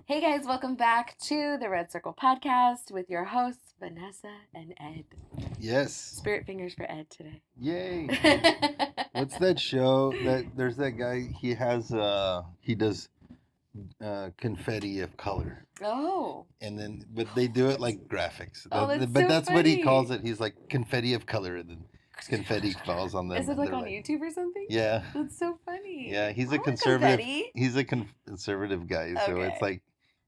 Hey guys, welcome back to the Red Circle Podcast with your hosts, Vanessa and Ed. Yes. Spirit fingers for Ed today. Yay. What's that show that there's that guy, he does confetti of color. Oh. And then, but they do it like graphics. Oh, that's but so that's what he funny. calls it. He's like confetti of color, and then confetti falls on them. Is it like on YouTube or something? Yeah. That's so funny. Yeah, he's I a like conservative. confetti. He's a conservative guy, so Okay. it's like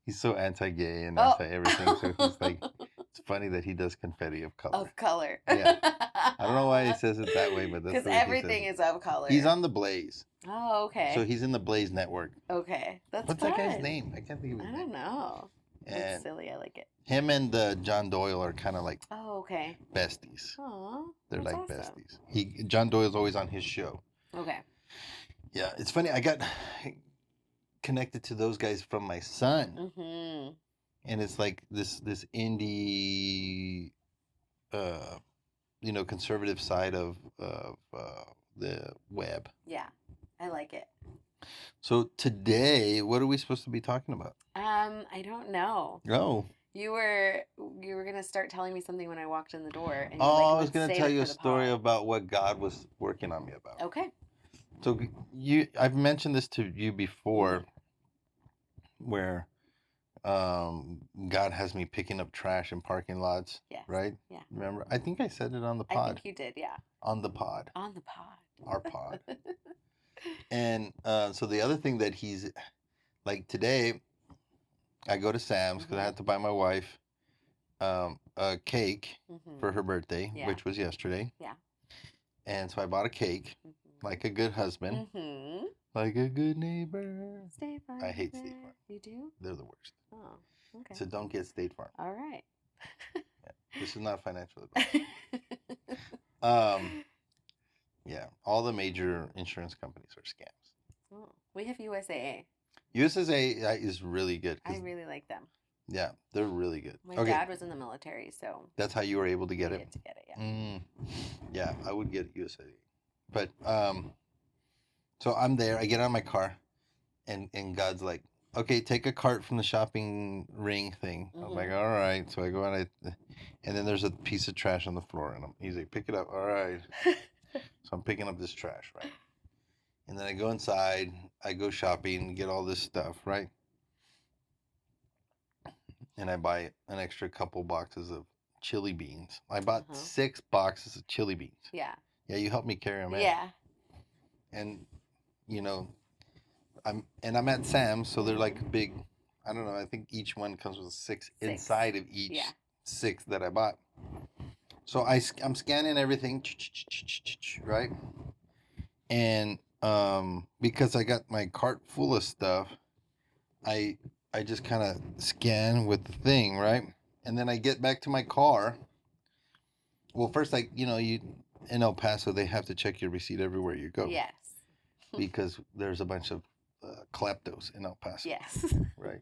he's so anti-gay and anti-everything. So he's like, it's funny that he does confetti of color. Of color. Yeah. I don't know why he says it that way, but that's because everything is of color. He's on the Blaze. Oh, okay. So he's in the Blaze network. Okay, that's What's fun. that guy's name? I can't think of his I name. don't know. That's And silly. I like it. him and John Doyle are kind of like okay. besties. Aw, They're like awesome. besties. John Doyle's always on his show. Okay. Yeah, it's funny. I got connected to those guys from my son, and it's like this indie, conservative side of the web. Yeah, I like it. So today, what are we supposed to be talking about? I don't know. Oh. You were gonna start telling me something when I walked in the door. And I was gonna tell you a story about what God was working on me about. Okay. So I've mentioned this to you before, where God has me picking up trash in parking lots. Yes. Right? Yeah. Remember? I think I said it on the pod. I think you did, yeah. On the pod. On the pod. Our pod. And so the other thing that he's like today, I go to Sam's because I had to buy my wife a cake for her birthday, which was yesterday. Yeah. And so I bought a cake, like a good husband, like a good neighbor. State Farm. I hate State Farm. You do? They're the worst. Oh, okay. So don't get State Farm. All right. This is not financial advice. Yeah, all the major insurance companies are scams. Oh, we have USAA. USAA is really good. I really like them. Yeah, they're really good. My dad was in the military, so that's how you were able to get it. To get it, yeah. Yeah, I would get USAA, but so I'm there. I get out of my car, and God's like, okay, take a cart from the shopping ring thing. I'm like, all right. So I go out, and then there's a piece of trash on the floor, and he's like, pick it up. All right. So I'm picking up this trash, right? And then I go inside, I go shopping, get all this stuff, right? And I buy an extra couple boxes of chili beans. I bought 6 boxes of chili beans. Yeah. Yeah, you helped me carry them in. Yeah. And, I'm at Sam's, so they're like big, I don't know, I think each one comes with 6 inside of each 6 that I bought. So I'm scanning everything, right? And because I got my cart full of stuff, I just kind of scan with the thing, right? And then I get back to my car. Well, first, you in El Paso, they have to check your receipt everywhere you go. Yes. Because there's a bunch of kleptos in El Paso. Yes. Right.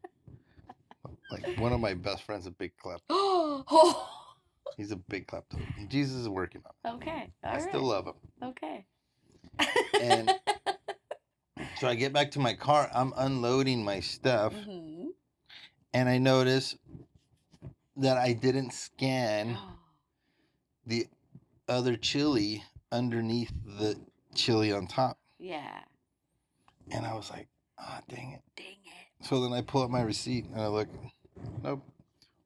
Like one of my best friends, a big klepto. Oh. He's a big klepto. Jesus is working on it. Okay. I still love him. Okay. And so I get back to my car. I'm unloading my stuff. And I notice that I didn't scan the other chili underneath the chili on top. Yeah. And I was like, ah, dang it. Dang it. So then I pull up my receipt and I look, nope.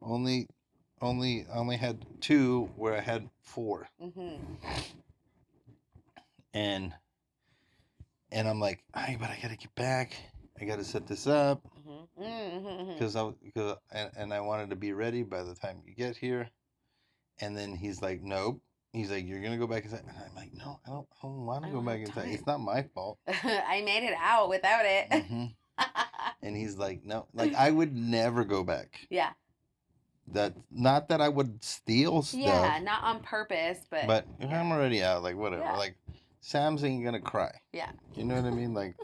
I only had 2 where I had 4. And I'm like, but I gotta get back. I gotta set this up because I wanted to be ready by the time you get here. And then he's like, nope. He's like, you're gonna go back inside. And I'm like, no, I don't want to go back inside. It's not my fault. I made it out without it. And he's like, no, like I would never go back. Yeah. That not that I would steal stuff. Yeah, not on purpose, but if I'm already out, like whatever. Yeah. Like Sam's ain't gonna cry. Yeah. You know what I mean? Like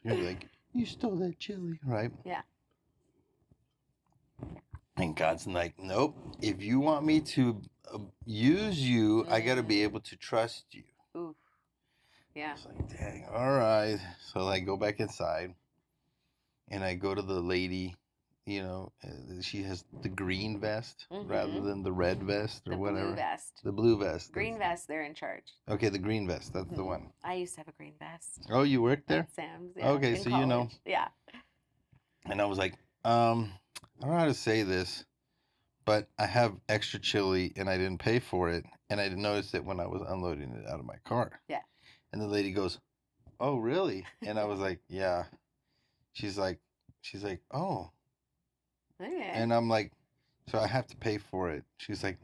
you're like, you stole that chili, right? Yeah. And God's like, nope. If you want me to use you, I got to be able to trust you. Oof. Yeah. It's like, dang, all right. So I go back inside, and I go to the lady she has the green vest rather Mm-hmm. than the red vest or The whatever. blue vest. The blue vest. Green vest, they're in charge. Okay, the green vest. That's the one. I used to have a green vest. Oh, you worked there? At Sam's, yeah. Okay, in so college. Yeah. And I was like, I don't know how to say this, but I have extra chili and I didn't pay for it, and I didn't notice it when I was unloading it out of my car. Yeah. And the lady goes, "Oh, really?" And I was like, "Yeah." She's like, "Oh." Okay. And I'm like, "So I have to pay for it." She's like,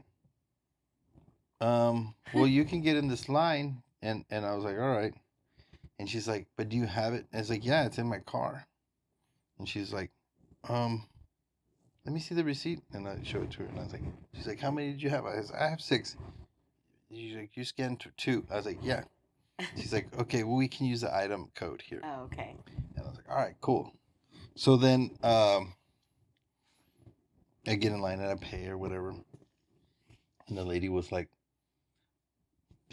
well, you can get in this line. And I was like, "All right." And she's like, "But do you have it?" And I was like, "Yeah, it's in my car." And she's like, let me see the receipt. And I showed it to her, and I was like, she's like, "How many did you have?" I was, "I have 6. She's like, "You scanned 2. I was like, "Yeah." She's like, "Okay, well, we can use the item code here." Oh, okay. And I was like, "All right, cool." So then I get in line and I pay or whatever. And the lady was like,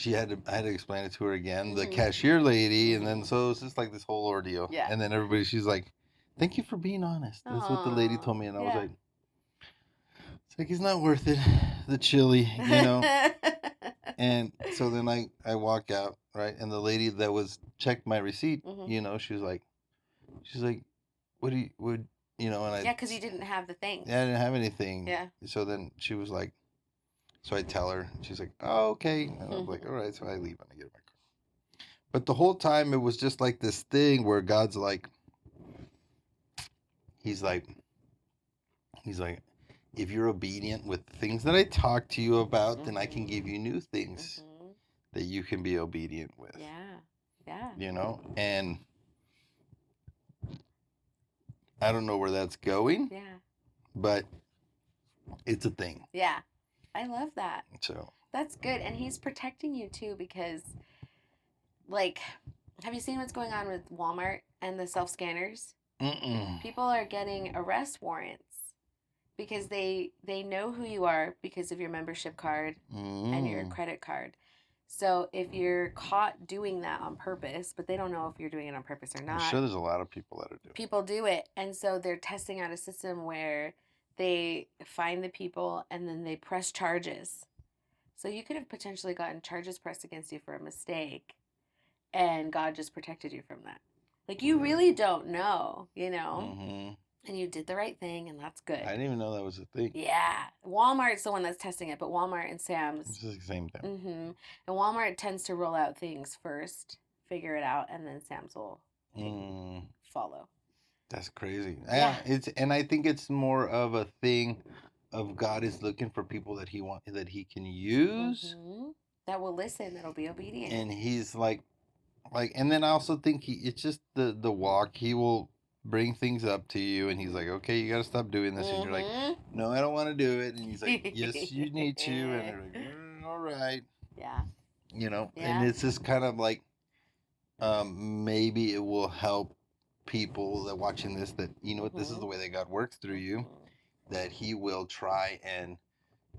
I had to explain it to her again, the cashier lady. And then, so it's just like this whole ordeal. Yeah. And then she's like, "Thank you for being honest." That's what the lady told me. And I was like, it's like, it's not worth it. The chili, And so then I walk out, right? And the lady that was checked my receipt, she was like, "What do you, and I." Yeah, because you didn't have the thing. Yeah, I didn't have anything. Yeah. So then she was like, so I tell her, she's like, "Oh, okay." And I was like, "All right." So I leave and I get in my car. But the whole time it was just like this thing where God's like, he's like, if you're obedient with the things that I talk to you about, then I can give you new things that you can be obedient with. Yeah. Yeah. And I don't know where that's going. Yeah. But it's a thing. Yeah. I love that. So that's good. And he's protecting you too, because like, have you seen what's going on with Walmart and the self-scanners? People are getting arrest warrants because they know who you are because of your membership card and your credit card. So if you're caught doing that on purpose, but they don't know if you're doing it on purpose or not. I'm sure there's a lot of people that are doing it. People do it. And so they're testing out a system where they find the people and then they press charges. So you could have potentially gotten charges pressed against you for a mistake, and God just protected you from that. Like, you really don't know, And you did the right thing, and that's good. I didn't even know that was a thing. Yeah. Walmart's the one that's testing it, but Walmart and Sam's. It's the same thing. And Walmart tends to roll out things first, figure it out, and then Sam's will follow. That's crazy. Yeah. And I think it's more of a thing of God is looking for people that he can use. That will listen, that'll be obedient. And he's like, and then I also think it's just the walk. He will bring things up to you, and he's like, "Okay, you got to stop doing this." And you're like, "No, I don't want to do it." And he's like, "Yes, you need to." And you're like, "All right." Yeah. And it's just kind of like, maybe it will help people that watching this that, this is the way that God works through you, that he will try and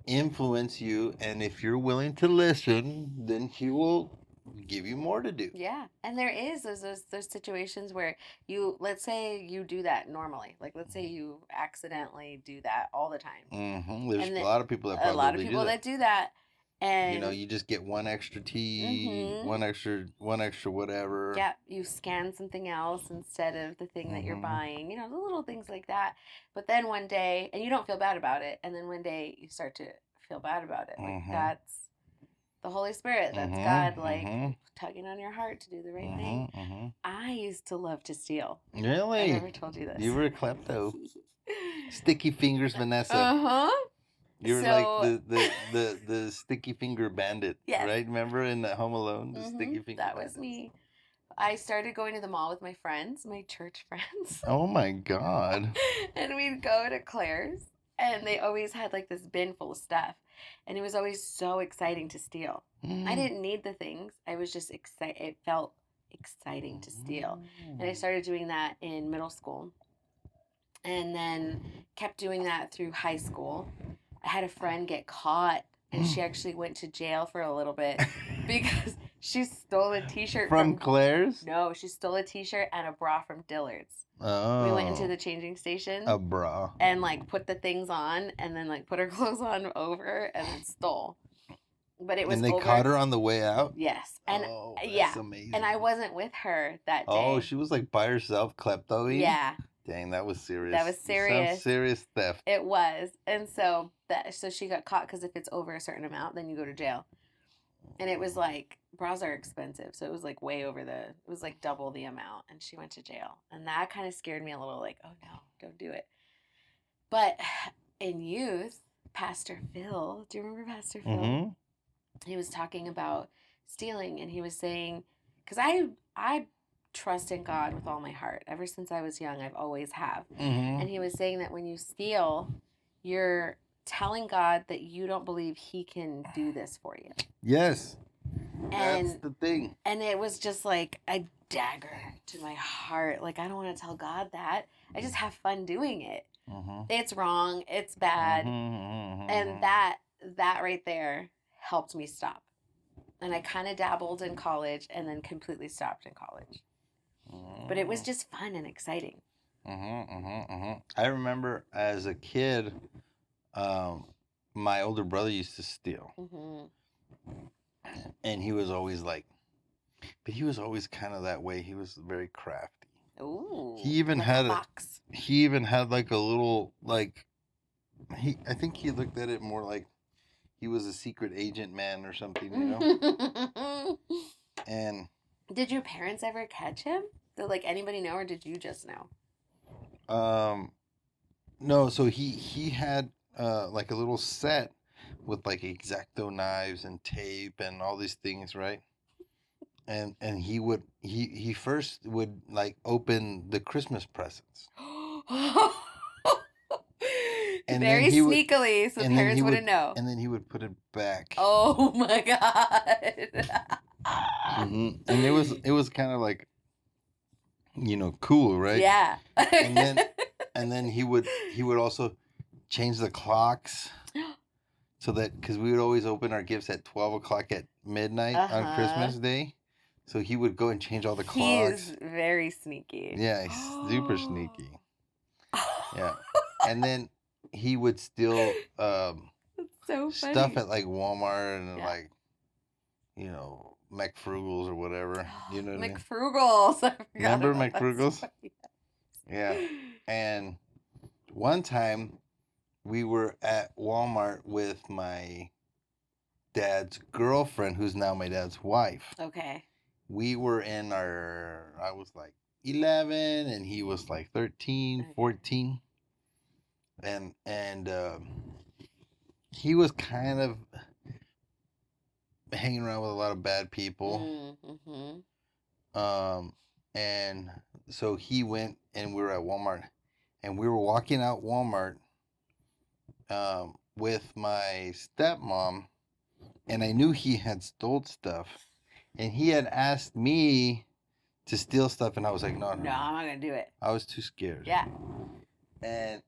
influence you. And if you're willing to listen, then he will give you more to do. Yeah. And there is those situations where let's say you do that normally. Like, let's say you accidentally do that all the time. There's a lot of people that probably do that. And you just get one extra tea, one extra whatever. Yeah, you scan something else instead of the thing that you're buying. The little things like that. But then one day, and you don't feel bad about it, and then one day you start to feel bad about it. Like, that's the Holy Spirit. That's God, like, tugging on your heart to do the right thing. I used to love to steal. Really? I never told you this. You were a klepto. Sticky fingers, Vanessa. You were like the sticky finger bandit, right? Remember in Home Alone, the sticky finger That was me. I started going to the mall with my friends, my church friends. Oh my God. And we'd go to Claire's, and they always had like this bin full of stuff. And it was always so exciting to steal. I didn't need the things. I was just excited. It felt exciting to steal. And I started doing that in middle school. And then kept doing that through high school. I had a friend get caught, and she actually went to jail for a little bit because She stole a t-shirt from Claire's? No, she stole a t-shirt and a bra from Dillard's. Oh. We went into the changing station. A bra. And, like, put the things on and then, like, put her clothes on over and then stole. But it was And they caught her on the way out? Yes. And that's amazing. And I wasn't with her that day. Oh, she was like by herself kleptoing? Yeah. Dang, that was serious. That was serious. Some serious theft. It was. And so she got caught because if it's over a certain amount, then you go to jail. And it was like, bras are expensive. So it was like way over it was like double the amount. And she went to jail. And that kind of scared me a little, like, oh no, don't do it. But in youth, Pastor Phil, do you remember Pastor Phil? Mm-hmm. He was talking about stealing, and he was saying, because I trust in God with all my heart. Ever since I was young, I've always have. Mm-hmm. And he was saying that when you steal, you're telling God that you don't believe he can do this for you. Yes. And that's the thing. And it was just like a dagger to my heart. Like, I don't want to tell God that. I just have fun doing it. Mm-hmm. It's wrong. It's bad. Mm-hmm. And that right there helped me stop. And I kind of dabbled in college and then completely stopped in college. But it was just fun and exciting. I remember as a kid, my older brother used to steal. And he was always like, but he was always kind of that way. He was very crafty. Ooh. He even like had a box. He even had like a little, like, I think he looked at it more like he was a secret agent man or something, you know? And did your parents ever catch him? Did like anybody know, or did you just know? No, so he had like a little set with like X-Acto knives and tape and all these things, right? And he first would like open the Christmas presents. And very sneakily, so parents wouldn't know. And then he would put it back. Oh my God. Mm-hmm. And it was kind of like, you know, cool, right? Yeah. and then he would also change the clocks so that, because we would always open our gifts at 12 o'clock at midnight on Christmas Day. So he would go and change all the clocks. He's very sneaky. Yeah, he's super sneaky. Yeah. And then he would steal so stuff at like Walmart and like, you know, McFrugals or whatever. You know what McFrugals. I forgot. Remember McFrugals? Yeah. And one time we were at Walmart with my dad's girlfriend, who's now my dad's wife. Okay. We were in I was like 11 and he was like 13, 14. And he was kind of hanging around with a lot of bad people. And so he went and we were at Walmart and we were walking out Walmart with my stepmom, and I knew he had stole stuff, and he had asked me to steal stuff, and I was like, no, I'm not gonna do it. I was too scared. Yeah. And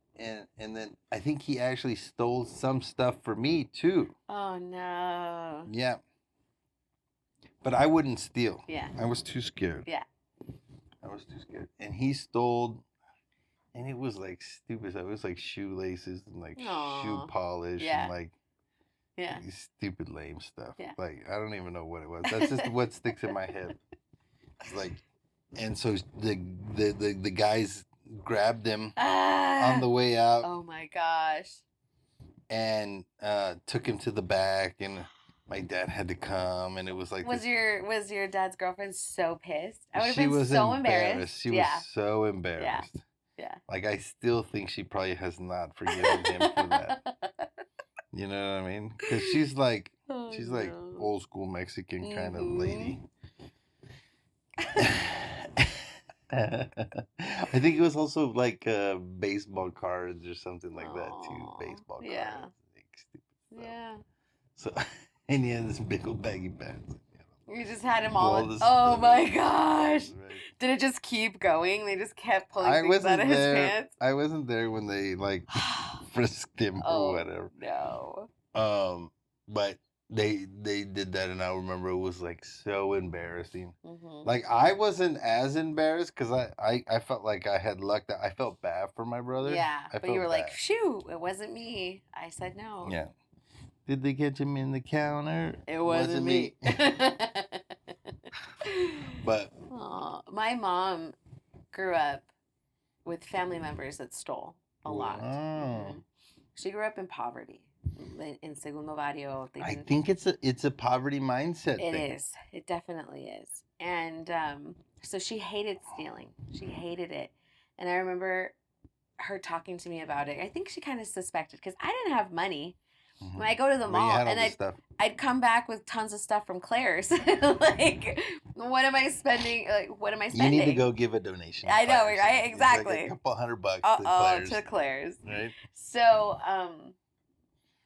then I think he actually stole some stuff for me too. Oh no. Yeah. But I wouldn't steal. Yeah. I was too scared. Yeah. I was too scared. And he stole, and it was like stupid stuff. It was like shoelaces and like shoe polish and like stupid lame stuff. Yeah. Like, I don't even know what it was. That's just what sticks in my head. It's like, and so the guys grabbed him on the way out. Oh my gosh. And took him to the back, and my dad had to come, and it was like was your dad's girlfriend so pissed? I would have been so embarrassed. She was so embarrassed. Yeah. Like, I still think she probably has not forgiven him for that. You know what I mean? Because she's like old school Mexican kind of lady. I think it was also like baseball cards or something like that too. Baseball cards. Like, stupid stuff. Yeah. So, and he had this big old baggy pants. You just had him all. Oh my gosh! Right. Did it just keep going? They just kept pulling things out of his pants. I wasn't there when they like frisked him or whatever. No. But they did that, and I remember it was like so embarrassing. Mm-hmm. Like I wasn't as embarrassed because I felt like I had luck that I felt bad for my brother. Yeah, I but you felt were like, bad. "Shoo, it wasn't me. I said no." Yeah. Did they catch him in the counter? It wasn't me. But Aw, my mom grew up with family members that stole a lot. wow. Mm-hmm. She grew up in poverty in Segundo Barrio. I think it's a poverty mindset It thing. is. It definitely is. And so she hated stealing. She hated it. And I remember her talking to me about it. I think she kind of suspected because I didn't have money. When I go to the But you mall had all and this stuff. I'd come back with tons of stuff from Claire's. Like, what am I spending? Like, what am I spending? You need to go give a donation. To I know, Claire's. right? It's Exactly. like a couple $100 to Claire's. To Claire's. Right. So,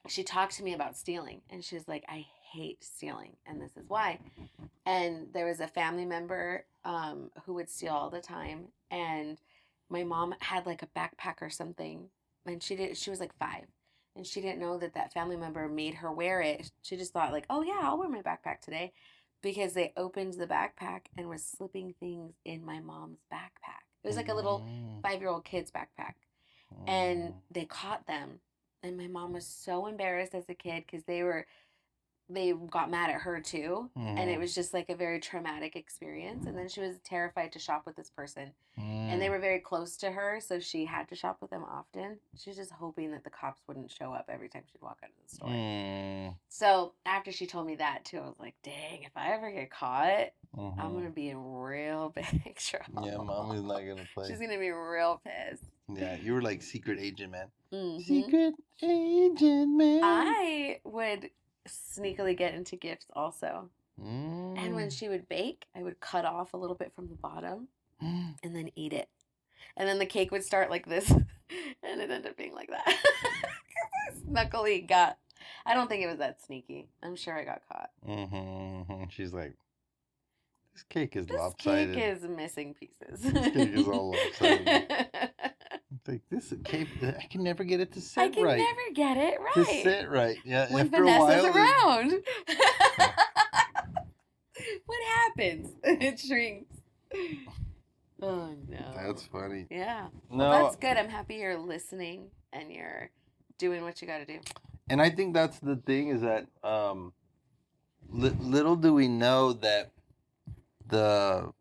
she talked to me about stealing, and she's like, "I hate stealing, and this is why." And there was a family member who would steal all the time, and my mom had like a backpack or something, and she was like 5, and she didn't know that that family member made her wear it. She just thought like, "Oh yeah, I'll wear my backpack today," because they opened the backpack and was slipping things in my mom's backpack. It was like a little 5-year-old kid's backpack, and they caught them. And my mom was so embarrassed as a kid because they got mad at her too. And it was just like a very traumatic experience. And then she was terrified to shop with this person. And they were very close to her, so she had to shop with them often. She was just hoping that the cops wouldn't show up every time she'd walk out of the store. So after she told me that too, I was like, dang, if I ever get caught, I'm going to be in real big trouble. Yeah, Mommy's not going to play. She's going to be real pissed. Yeah, you were like secret agent, man. Mm-hmm. Secret agent, man. I would sneakily get into gifts also. And when she would bake, I would cut off a little bit from the bottom and then eat it. And then the cake would start like this, and it ended up being like that. I snuckily got. I don't think it was that sneaky. I'm sure I got caught. She's like, this cake is lopsided. This cake is missing pieces. This cake is all lopsided. It's like, this cake, I can never get it to sit right. I can never get it right. To sit right. Yeah. When after Vanessa's a while, around. What happens? It shrinks. Oh, no. That's funny. Yeah. No. Well, that's good. I'm happy you're listening and you're doing what you got to do. And I think that's the thing is that little do we know that the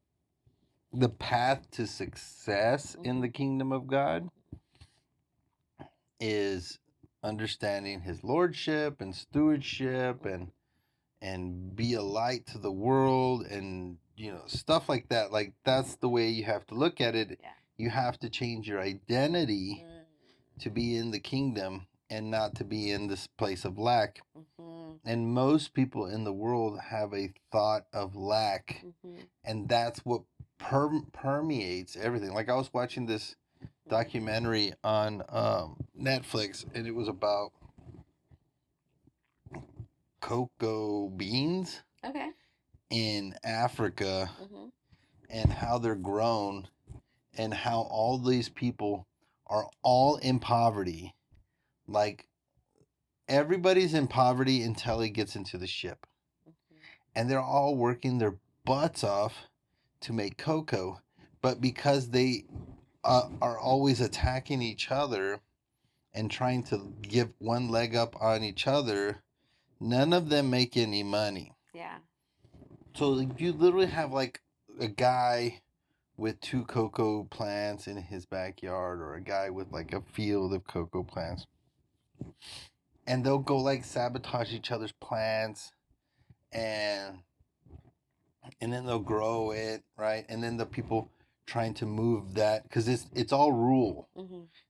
path to success in the kingdom of God is understanding his lordship and stewardship and be a light to the world and stuff like that. Like that's the way you have to look at it. Yeah. You have to change your identity to be in the kingdom and not to be in this place of lack. And most people in the world have a thought of lack, and that's what permeates everything. Like I was watching this documentary on Netflix, and it was about cocoa beans in Africa and how they're grown and how all these people are all in poverty. Like everybody's in poverty until he gets into the ship. And they're all working their butts off to make cocoa. But because they are always attacking each other and trying to give one leg up on each other, none of them make any money. Yeah. So you literally have like a guy with 2 cocoa plants in his backyard, or a guy with like a field of cocoa plants. And they'll go like sabotage each other's plants and then they'll grow it, right? And then the people trying to move that, because it's all rule.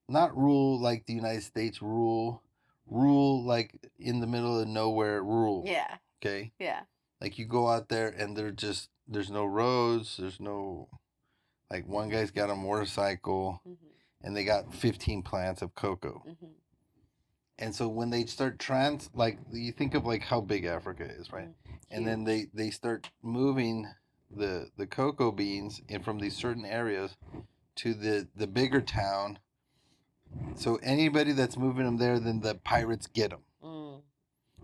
Not rule like the United States rule like in the middle of nowhere rule. Yeah. Okay? Yeah. Like you go out there and there's no roads, there's no, like one guy's got a motorcycle and they got 15 plants of cocoa. And so when they start like you think of like how big Africa is, right? And then they start moving the cocoa beans in from these certain areas to the bigger town. So anybody that's moving them there, then the pirates get them.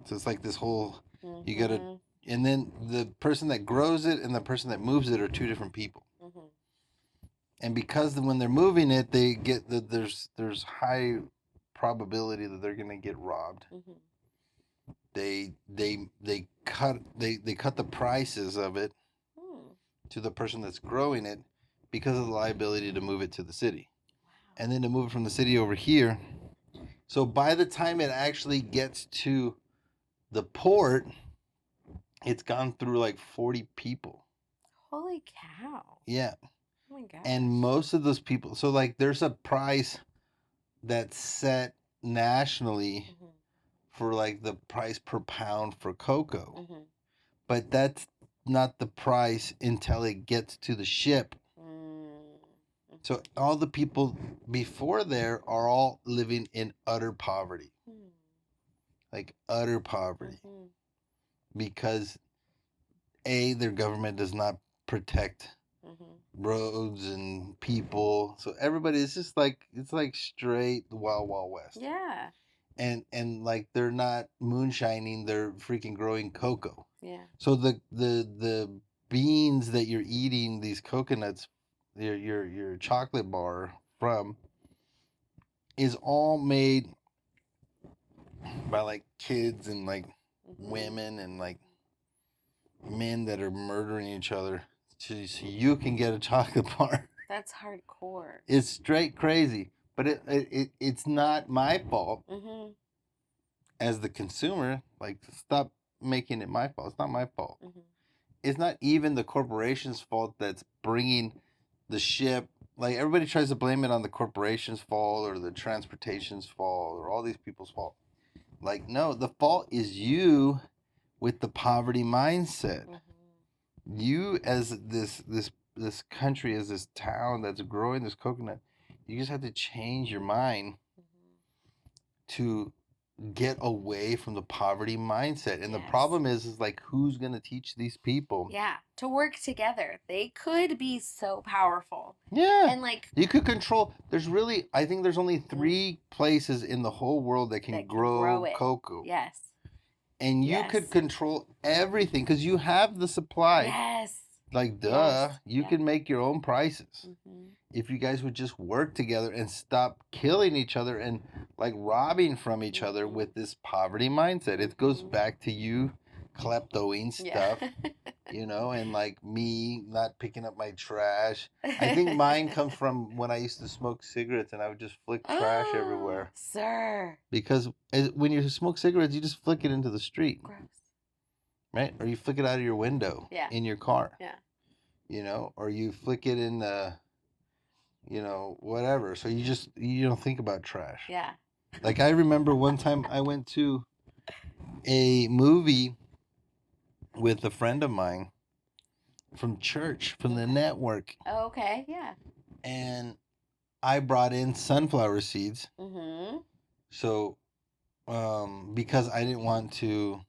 So it's like this whole You gotta, and then the person that grows it and the person that moves it are two different people. And because when they're moving it, they get there's high probability that they're gonna get robbed. They cut the prices of it to the person that's growing it because of the liability to move it to the city, and then to move it from the city over here. So by the time it actually gets to the port, it's gone through like 40 people. Holy cow. Yeah. Oh my gosh. And most of those people, so like there's a price that's set nationally for like the price per pound for cocoa. But that's not the price until it gets to the ship. So all the people before there are all living in utter poverty. Like utter poverty. Because their government does not protect roads and people, so everybody is just like, it's like straight wild west. Yeah. And like they're not moonshining, they're freaking growing cocoa. Yeah. So the beans that you're eating, these coconuts, your chocolate bar from, is all made by like kids and like women and like men that are murdering each other so you can get a chocolate bar. That's hardcore. It's straight crazy, but it's not my fault as the consumer. Like, stop making it my fault. It's not my fault. It's not even the corporation's fault that's bringing the ship. Like, everybody tries to blame it on the corporation's fault or the transportation's fault or all these people's fault. Like, no, the fault is you with the poverty mindset. You as this country, as this town that's growing this coconut, you just have to change your mind to get away from the poverty mindset. And the problem is like, who's going to teach these people? Yeah, to work together. They could be so powerful. Yeah. And like, you could control, I think there's only 3 places in the whole world that can grow cocoa. Yes. And you could control everything because you have the supply. Yes. Like, duh, you can make your own prices. If you guys would just work together and stop killing each other and like robbing from each other with this poverty mindset. It goes back to you kleptoing stuff, you know, and like me not picking up my trash. I think mine comes from when I used to smoke cigarettes and I would just flick trash everywhere. Sir. Because when you smoke cigarettes, you just flick it into the street. Gross. Right? Or you flick it out of your window in your car. Yeah. You know, or you flick it in the, you know, whatever. So you don't think about trash. Yeah. Like, I remember one time I went to a movie with a friend of mine from church, from the network. Oh, okay, yeah. And I brought in sunflower seeds. So, because I didn't want to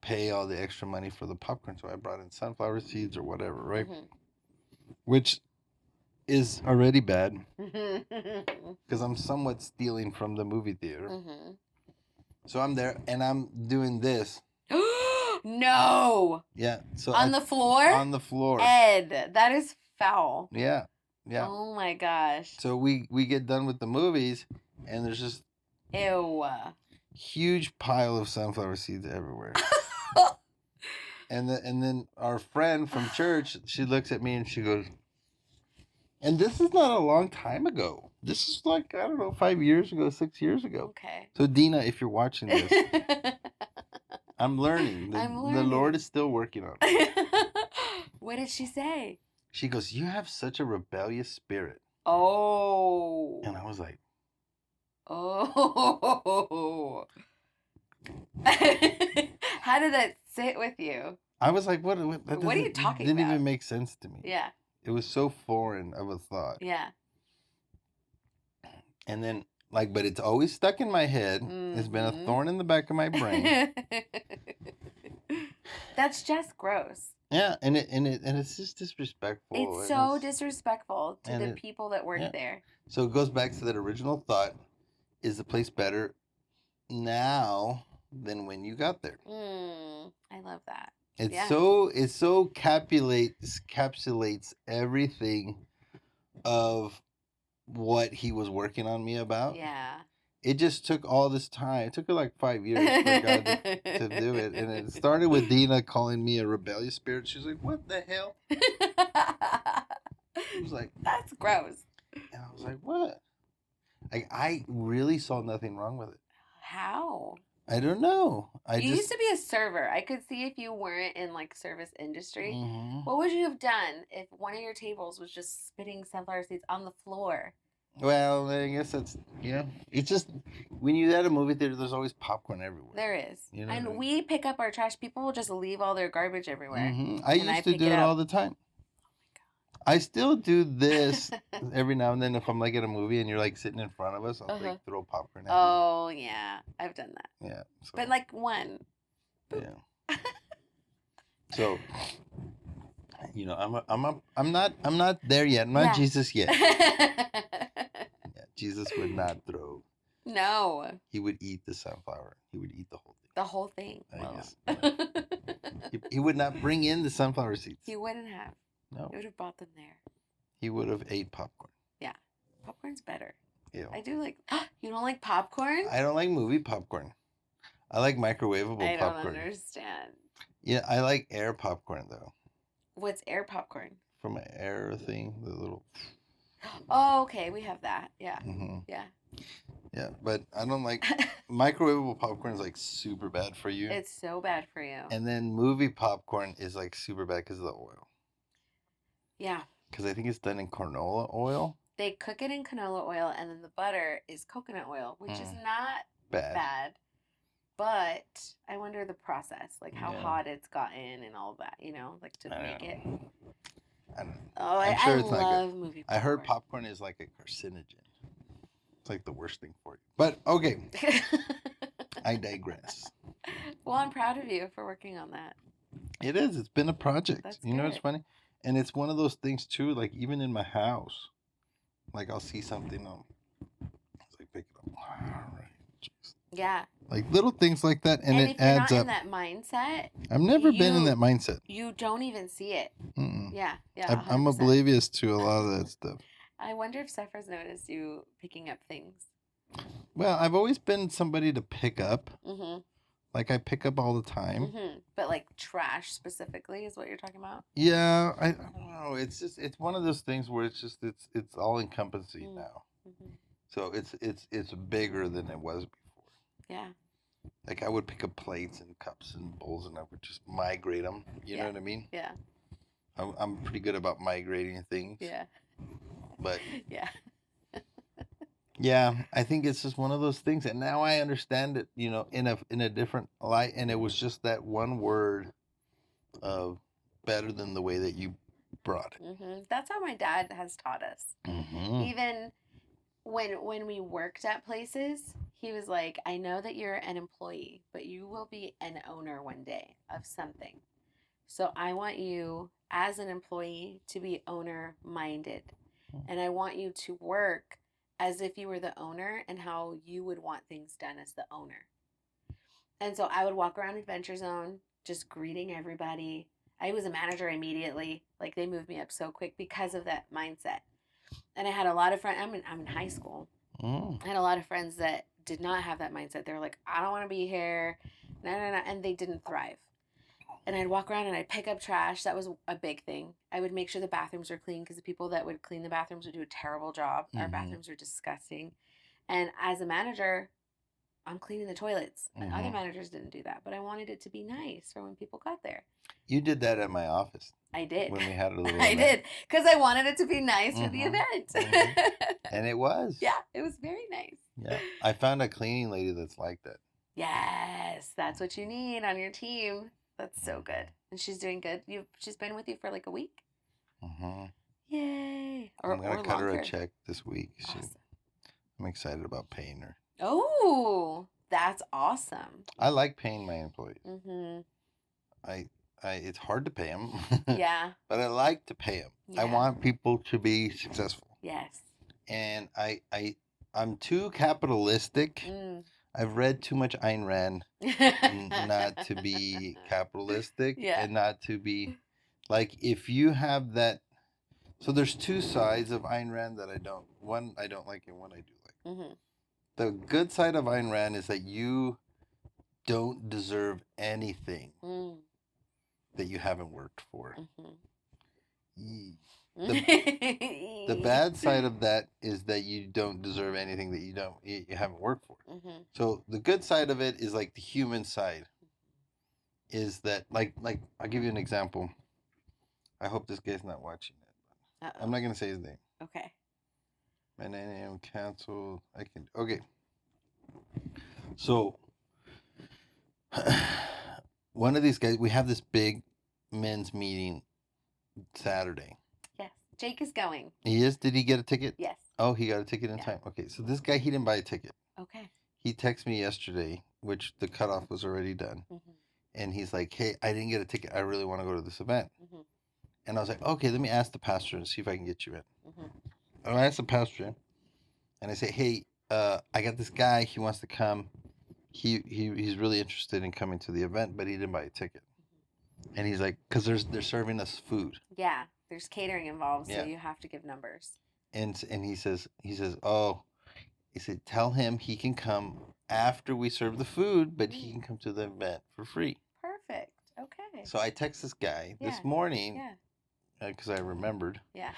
pay all the extra money for the popcorn, so I brought in sunflower seeds or whatever, right? Which is already bad because I'm somewhat stealing from the movie theater. So I'm there and I'm doing this. No. Yeah. So on the floor? On the floor. Ed, that is foul. Yeah. Yeah. Oh my gosh. So we get done with the movies and there's just huge pile of sunflower seeds everywhere. And then our friend from church, she looks at me and she goes, and this is not a long time ago. This is like, I don't know, 5 years ago, 6 years ago. Okay. So Dina, if you're watching this, I'm learning. The Lord is still working on it. What did she say? She goes, you have such a rebellious spirit. Oh. And I was like, oh. How did that sit with you? I was like, what are you talking about? Didn't even make sense to me. Yeah. It was so foreign of a thought. Yeah. And then, like, but it's always stuck in my head. It's been a thorn in the back of my brain. That's just gross. Yeah, and it's just disrespectful. It's so disrespectful to the people that work there. So it goes back to that original thought: is the place better now than when you got there. I love that. It so encapsulates everything of what he was working on me about. Yeah. It just took all this time. It took her like 5 years for God to do it. And it started with Dina calling me a rebellious spirit. She's like, what the hell? I was like, that's gross. And I was like, what? Like, I really saw nothing wrong with it. How? I don't know. You used to be a server. I could see if you weren't in like service industry. Mm-hmm. What would you have done if one of your tables was just spitting sunflower seeds on the floor? Well, I guess that's, it's just, when you're at a movie theater, there's always popcorn everywhere. There is. You know and what I mean? We pick up our trash. People will just leave all their garbage everywhere. Mm-hmm. I used to do it all the time. I still do this every now and then. If I'm like at a movie and you're like sitting in front of us, I'll like throw popcorn at you. Oh yeah, I've done that. Yeah, so. But like one. Boop. Yeah. So, I'm not there yet. I'm not Jesus yet. Jesus would not throw. No. He would eat the sunflower. He would eat the whole thing. The whole thing. I guess. He would not bring in the sunflower seeds. He wouldn't have. No. He would have bought them there. He would have ate popcorn. Yeah. Popcorn's better. Yeah. I do like... You don't like popcorn? I don't like movie popcorn. I like microwavable popcorn. I don't understand. Yeah, I like air popcorn, though. What's air popcorn? From an air thing, the little... Oh, okay. We have that. Yeah. Mm-hmm. Yeah. Yeah, but I don't like... Microwavable popcorn is like super bad for you. It's so bad for you. And then movie popcorn is like super bad because of the oil. Yeah. Because I think it's done in canola oil. They cook it in canola oil, and then the butter is coconut oil, which is not bad. But I wonder the process, like how hot it's gotten and all that, like to make it. I don't know. Oh, I'm sure it's love not good. movie popcorn. I heard popcorn is like a carcinogen. It's like the worst thing for you. But okay. I digress. Well, I'm proud of you for working on that. It is. It's been a project. That's you know what's funny? And it's one of those things too, like even in my house, like I'll see something, I'll like pick it up. All right. Jeez. Yeah. Like little things like that, and it adds up. If you're not in that mindset, I've never been in that mindset. You don't even see it. Mm-mm. Yeah. I'm oblivious to a lot of that stuff. I wonder if Sephra's noticed you picking up things. Well, I've always been somebody to pick up. Mm-hmm. Like I pick up all the time. Mm-hmm. But like trash specifically is what you're talking about? Yeah, I don't know. It's one of those things where it's all encompassing now. Mm-hmm. So it's bigger than it was before. Yeah. Like I would pick up plates and cups and bowls and I would just migrate them. You know what I mean? Yeah. I'm pretty good about migrating things. Yeah. But yeah. Yeah, I think it's just one of those things, and now I understand it, in a different light. And it was just that one word of better than the way that you brought it. Mm-hmm. That's how my dad has taught us. Mm-hmm. Even when we worked at places, he was like, "I know that you're an employee, but you will be an owner one day of something. So I want you, as an employee, to be owner-minded, and I want you to work as if you were the owner and how you would want things done as the owner." And so I would walk around Adventure Zone just greeting everybody. I was a manager immediately. Like they moved me up so quick because of that mindset. And I had a lot of friends. I'm in high school. I had a lot of friends that did not have that mindset. They were like, I don't want to be here. No. And they didn't thrive. And I'd walk around and I'd pick up trash. That was a big thing. I would make sure the bathrooms were clean because the people that would clean the bathrooms would do a terrible job. Our bathrooms were disgusting. And as a manager, I'm cleaning the toilets. And other managers didn't do that. But I wanted it to be nice for when people got there. You did that at my office. I did. When we had a little I did. Because I wanted it to be nice for the event. And it was. Yeah, it was very nice. Yeah. I found a cleaning lady that's like that. Yes, that's what you need on your team. That's so good. And she's doing good. She's been with you for like a week? Mm-hmm. Yay. I'm going to cut her a check this week. Awesome. I'm excited about paying her. Oh, that's awesome. I like paying my employees. Mm-hmm. It's hard to pay them. Yeah. But I like to pay them. Yeah. I want people to be successful. Yes. And I'm too capitalistic I've read too much Ayn Rand not to be capitalistic and not to be like, if you have that. So there's two sides of Ayn Rand that I don't. One I don't like and one I do like. Mm-hmm. The good side of Ayn Rand is that you don't deserve anything that you haven't worked for. Mm-hmm. The bad side of that is that you don't deserve anything that you haven't worked for. Mm-hmm. So the good side of it is like the human side. Is that like I'll give you an example. I hope this guy's not watching it. I'm not gonna say his name. Okay. My name canceled. I can. Okay. So one of these guys, we have this big men's meeting Saturday. Yes. Jake is going. He is? Did he get a ticket? Yes. Oh, he got a ticket in time. Okay. So this guy, he didn't buy a ticket. Okay. He texted me yesterday, which the cutoff was already done. Mm-hmm. And he's like, hey, I didn't get a ticket. I really want to go to this event. Mm-hmm. And I was like, okay, let me ask the pastor and see if I can get you in. Mm-hmm. I asked the pastor and I say, hey, I got this guy. He wants to come. He's really interested in coming to the event, but he didn't buy a ticket. Mm-hmm. And he's like, because they're serving us food. Yeah, there's catering involved, so you have to give numbers. And he says, oh, he said, tell him he can come after we serve the food, but he can come to the event for free. Perfect. Okay. So I text this guy this morning, because I remembered. Yeah.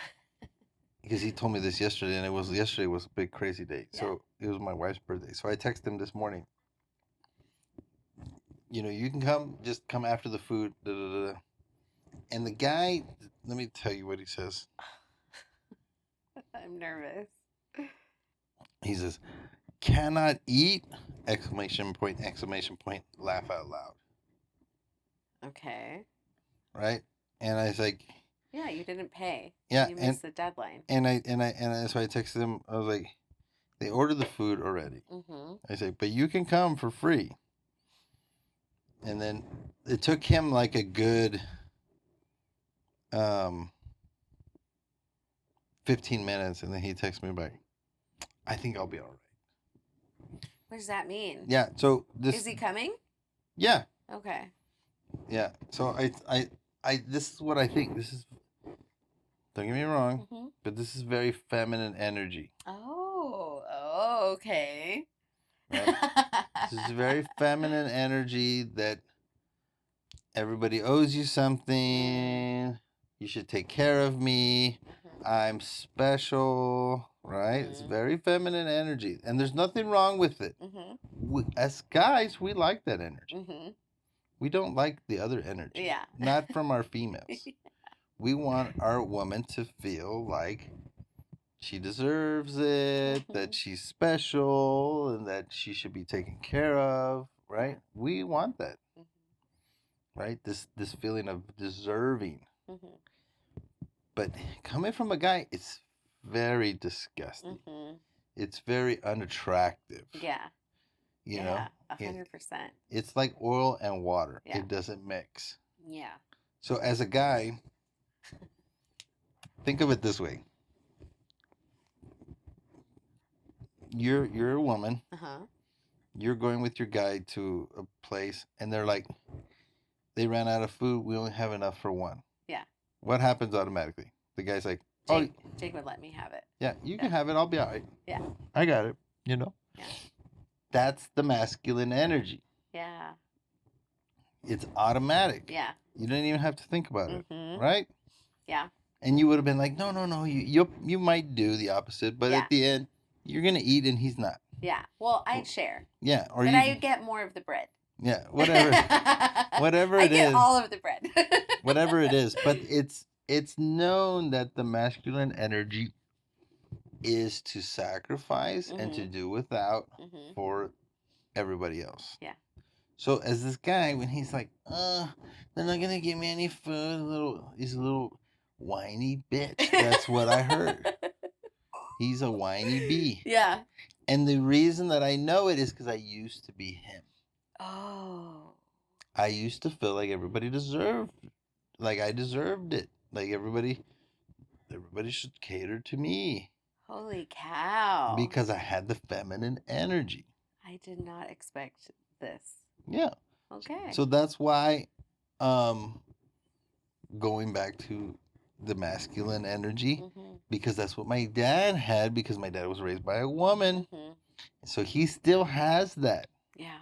Because he told me this yesterday, and yesterday was a big crazy day. Yeah. So it was my wife's birthday. So I texted him this morning. You can come, just come after the food. Da, da, da. And the guy, let me tell you what he says. I'm nervous. He says, cannot eat, exclamation point, laugh out loud. Okay. Right? And I was like, yeah, you didn't pay. Yeah. You missed the deadline. And so I texted him, I was like, they ordered the food already. Mm-hmm. I said, but you can come for free. And then it took him like a good 15 minutes, and then he texted me back, I think I'll be all right. What does that mean? Yeah, so is he coming? Yeah. Okay. Yeah. So I this is what I think. This is, don't get me wrong, mm-hmm. but this is very feminine energy. Oh, okay. Right? This is very feminine energy that everybody owes you something. You should take care of me. Mm-hmm. I'm special, right? Mm-hmm. It's very feminine energy, and there's nothing wrong with it. Mm-hmm. As guys, we like that energy. Mm-hmm. We don't like the other energy. Yeah. Not from our females. Yeah. We want our woman to feel like she deserves it, mm-hmm. that she's special, and that she should be taken care of, right? We want that, mm-hmm. right? This feeling of deserving. Mm-hmm. But coming from a guy, it's very disgusting. Mm-hmm. It's very unattractive. Yeah. You know? 100%. It's like oil and water. Yeah. It doesn't mix. Yeah. So as a guy, think of it this way. You're a woman. Uh-huh. You're going with your guy to a place, and they're like, they ran out of food. We only have enough for one. Yeah. What happens automatically? The guy's like, Jake would let me have it. Yeah, you can have it. I'll be all right. Yeah. I got it. Yeah. That's the masculine energy. Yeah. It's automatic. Yeah. You don't even have to think about it, mm-hmm. right? Yeah. And you would have been like, no. You might do the opposite, but at the end, you're gonna eat and he's not. Yeah. Well, I'd share. Yeah. But I'd get more of the bread. Yeah. Whatever. Whatever it is. I get all of the bread. Whatever it is, but it's known that the masculine energy is to sacrifice, mm-hmm. and to do without, mm-hmm. for everybody else. Yeah. So as this guy, when he's like, they're not gonna give me any food, he's a little whiny bitch. That's what I heard. He's a whiny bee. Yeah. And the reason that I know it is because I used to be him. Oh. I used to feel like everybody deserved, like I deserved it. Like everybody should cater to me. Holy cow. Because I had the feminine energy. I I did not expect this. Yeah. Okay. So that's why, going back to the masculine energy, because that's what my dad had, because my dad was raised by a woman. So he still has that. Yeah.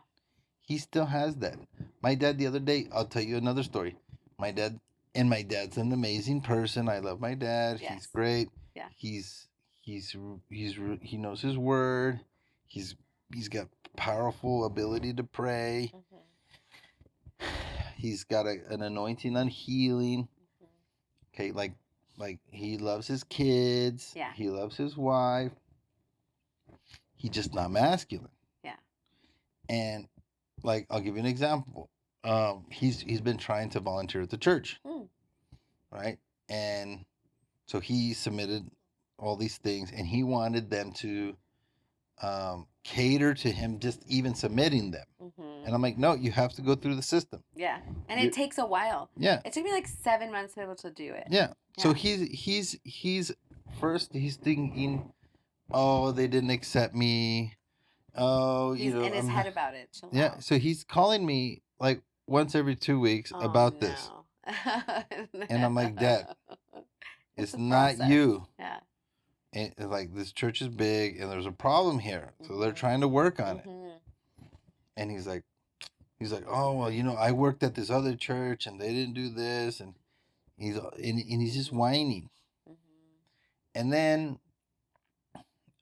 He still has that. My dad, the other day, I'll tell you another story. My dad's an amazing person. I love my dad. Yes. He's great. Yeah. He knows his word. He's got powerful ability to pray. He's got an anointing on healing. Okay, like he loves his kids. Yeah. He loves his wife. He's just not masculine. Yeah. And like, I'll give you an example. He's been trying to volunteer at the church, right? And so he submitted all these things, and he wanted them to cater to him, just even submitting them. And I'm like, no, you have to go through the system. Yeah, and it takes a while. Yeah, it took me like 7 months to be able to do it. Yeah. So he's thinking, oh, they didn't accept me. Oh, he's in his head about it. Chill out. So he's calling me like once every 2 weeks about this. And I'm like, Dad, it's not you. Yeah. And like, this church is big and there's a problem here. So they're trying to work on it. And he's like, oh, well, I worked at this other church and they didn't do this. And he's just whining. And then,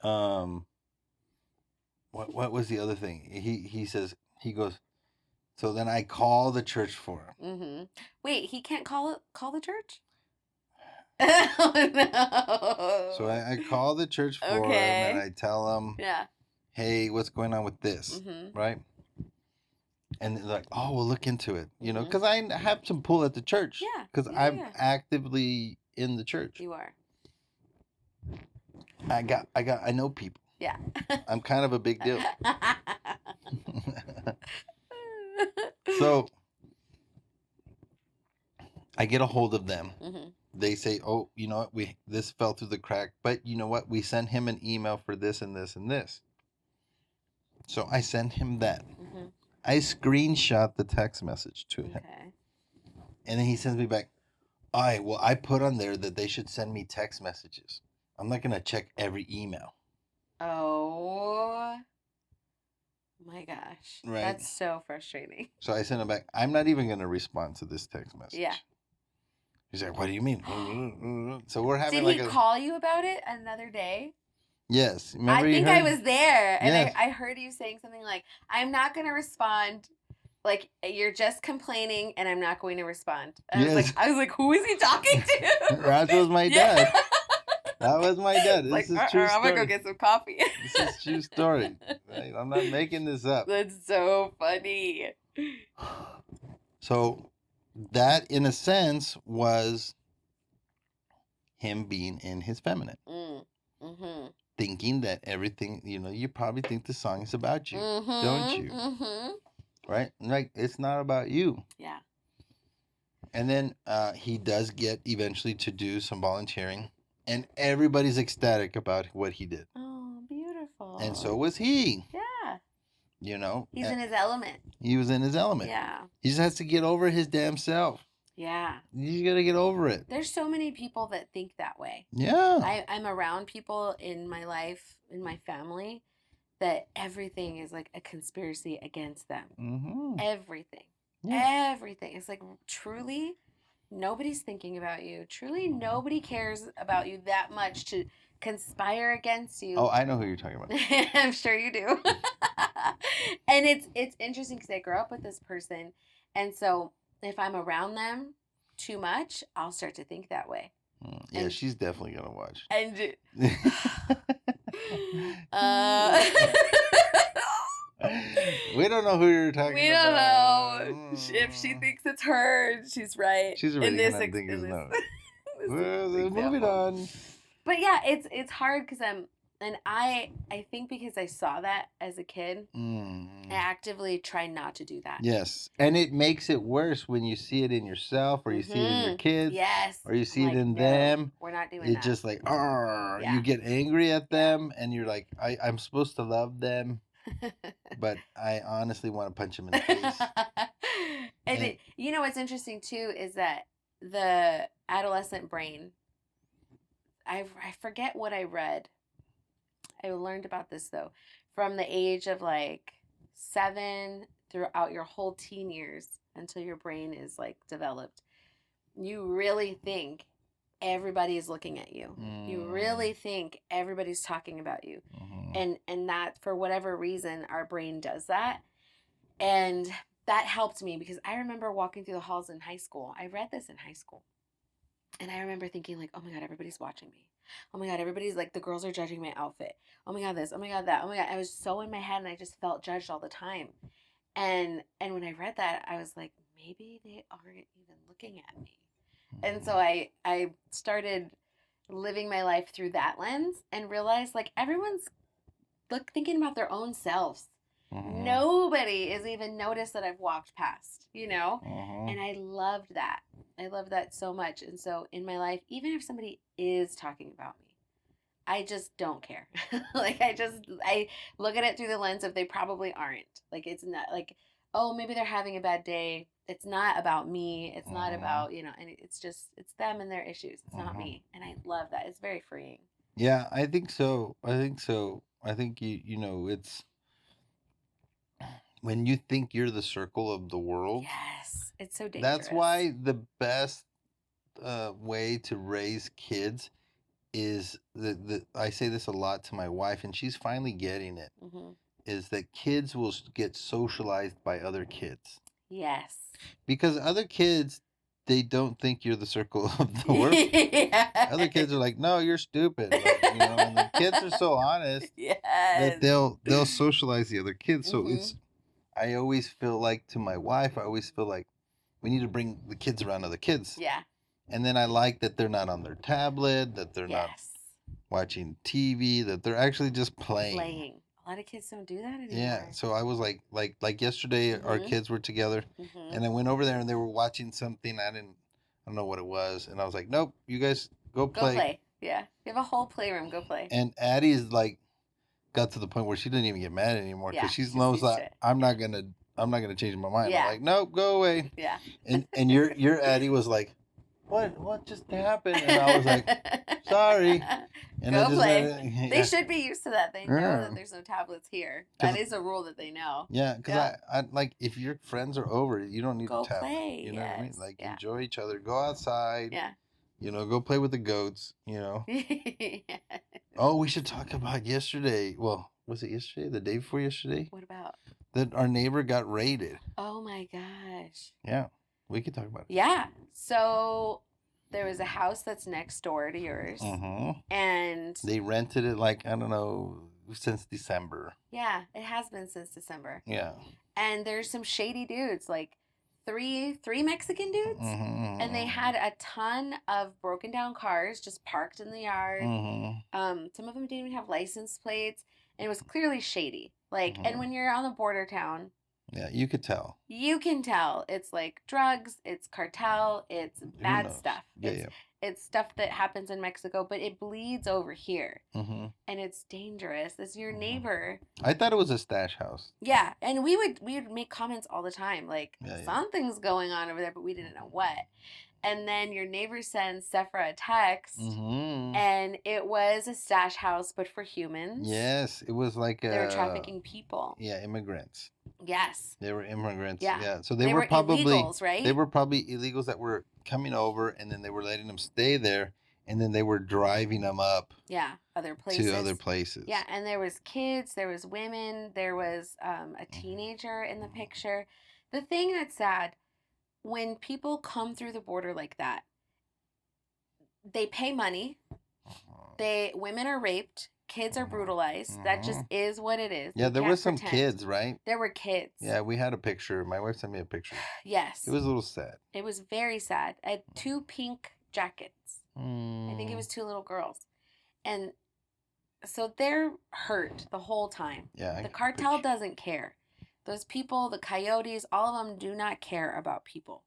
what was the other thing? He goes, so then I call the church for him. Wait, he can't call the church? Oh, no. So I call the church for him, and I tell him, hey, what's going on with this, right? And they're like, oh, we'll look into it, because I have some pull at the church. Yeah. Because I'm actively in the church. You are. I know people. Yeah. I'm kind of a big deal. So I get a hold of them. They say, oh, you know what? This fell through the crack, but you know what? We sent him an email for this and this and this. So I sent him that. I screenshot the text message to him. And then he sends me back, all right, well, I put on there that they should send me text messages. I'm not going to check every email. Oh my gosh. Right. That's so frustrating. So I sent him back, I'm not even going to respond to this text message. Yeah. He's like, what do you mean? So we're having Did he call you about it another day? Yes. Remember I think I was there, and I heard you saying something like, I'm not going to respond. Like, you're just complaining, and I'm not going to respond. I was like, who is he talking to? That was my dad. That was my dad. This is true story. I'm going to go get some coffee. This is true story. Right? I'm not making this up. That's so funny. So that, in a sense, was him being in his feminine. Thinking that everything, you probably think the song is about you, don't you? Right? Like, it's not about you. Yeah. And then he does get eventually to do some volunteering, and everybody's ecstatic about what he did. Oh, beautiful. And so was he. Yeah. He's in his element. He was in his element. Yeah. He just has to get over his damn self. Yeah. You got to get over it. There's so many people that think that way. Yeah. I'm around people in my life, in my family, that everything is like a conspiracy against them. Everything. Yeah. Everything. It's like, truly, nobody's thinking about you. Truly, nobody cares about you that much to conspire against you. Oh, I know who you're talking about. I'm sure you do. And it's interesting because I grew up with this person, and so if I'm around them too much, I'll start to think that way. Yeah, and she's definitely gonna watch. And we don't know who you're talking about. We don't know. If she thinks it's her, she's right. She's really gonna think it's no. Moving on. But yeah, it's hard because I think because I saw that as a kid, I actively try not to do that. Yes. And it makes it worse when you see it in yourself, or you see it in your kids. Yes. Or you see it in them. We're not doing that. It's just like, you get angry at them, and you're like, I'm supposed to love them. but I honestly want to punch him in the face. And you know what's interesting too is that the adolescent brain, I forget what I read. I learned about this though, from the age of like 7 throughout your whole teen years until your brain is like developed. You really think everybody is looking at you. You really think everybody's talking about you. And that, for whatever reason, our brain does that. And that helped me because I remember walking through the halls in high school. I read this in high school. And I remember thinking like, oh my God, everybody's watching me. Oh my God, everybody's like, the girls are judging my outfit. Oh my God, this. Oh my God, that. Oh my God. I was so in my head and I just felt judged all the time. And when I read that, I was like, maybe they aren't even looking at me. And so I started living my life through that lens and realized like everyone's thinking about their own selves. Nobody is even noticed that I've walked past, you know? And I loved that. I loved that so much. And so in my life, even if somebody is talking about me, I just don't care. Like I look at it through the lens of they probably aren't. Like it's not like, oh, maybe they're having a bad day. It's not about me. It's not about, you know, and it's it's them and their issues. It's not me. And I love that. It's very freeing. Yeah, I think so. I think you know, it's when you think you're the circle of the world. Yes, it's so dangerous. That's why the best way to raise kids is I say this a lot to my wife, and she's finally getting it. Is that kids will get socialized by other kids. Yes. Because other kids, they don't think you're the circle of the world. Other kids are like, no, you're stupid. Like, you know, and the kids are so honest that they'll socialize the other kids. So I always feel like, to my wife, I always feel like we need to bring the kids around other kids. Yeah. And then I like that they're not on their tablet, that they're not watching TV, that they're actually just playing. A lot of kids don't do that anymore. Yeah, so I was like yesterday, our kids were together, and I went over there and they were watching something. I don't know what it was, and I was like, nope, you guys go play. Go play. Yeah, you have a whole playroom. Go play. And Addie's like, got to the point where she didn't even get mad anymore because she knows that I'm not gonna change my mind. I'm like, nope, go away. Yeah. And your Addie was like, what just happened? And I was like, sorry. And go play. They should be used to that. They know that there's no tablets here. That is a rule that they know. Yeah, because I like, if your friends are over, you don't need go a tablet. Play. You know what I mean? Like, enjoy each other. Go outside. Yeah. You know, go play with the goats. You know. Oh, we should talk about yesterday. Well, was it yesterday? The day before yesterday? What about? That our neighbor got raided. Oh my gosh. Yeah. We could talk about it. Yeah. So there was a house that's next door to yours. And they rented it like, I don't know, since December. Yeah, it has been since December. Yeah. And there's some shady dudes, like three Mexican dudes. And they had a ton of broken down cars just parked in the yard. Some of them didn't even have license plates. And it was clearly shady. Like, and when you're on the border town, yeah, you could tell. You can tell. It's like drugs, it's cartel, it's bad stuff. It's stuff that happens in Mexico, but it bleeds over here. And it's dangerous. It's your neighbor. I thought it was a stash house. Yeah, and we would make comments all the time, like, something's going on over there, but we didn't know what. And then your neighbor sends Sephra a text, and it was a stash house, but for humans. Yes, it was like they were trafficking people. Yeah, immigrants. Yes. They were immigrants. Yeah. Yeah. So they were probably illegals, right? They were probably illegals that were coming over, and then they were letting them stay there, and then they were driving them up. Yeah, other places. To other places. Yeah, and there was kids, there was women, there was a teenager in the picture. The thing that's sad, when people come through the border like that, they pay money. Women are raped. Kids are brutalized. That just is what it is. Yeah, there were some kids, right? There were kids. Yeah, we had a picture. My wife sent me a picture. Yes. It was a little sad. It was very sad. I had 2 pink jackets. I think it was 2 little girls. And so they're hurt the whole time. Yeah. The cartel doesn't care. Those people, the coyotes, all of them do not care about people.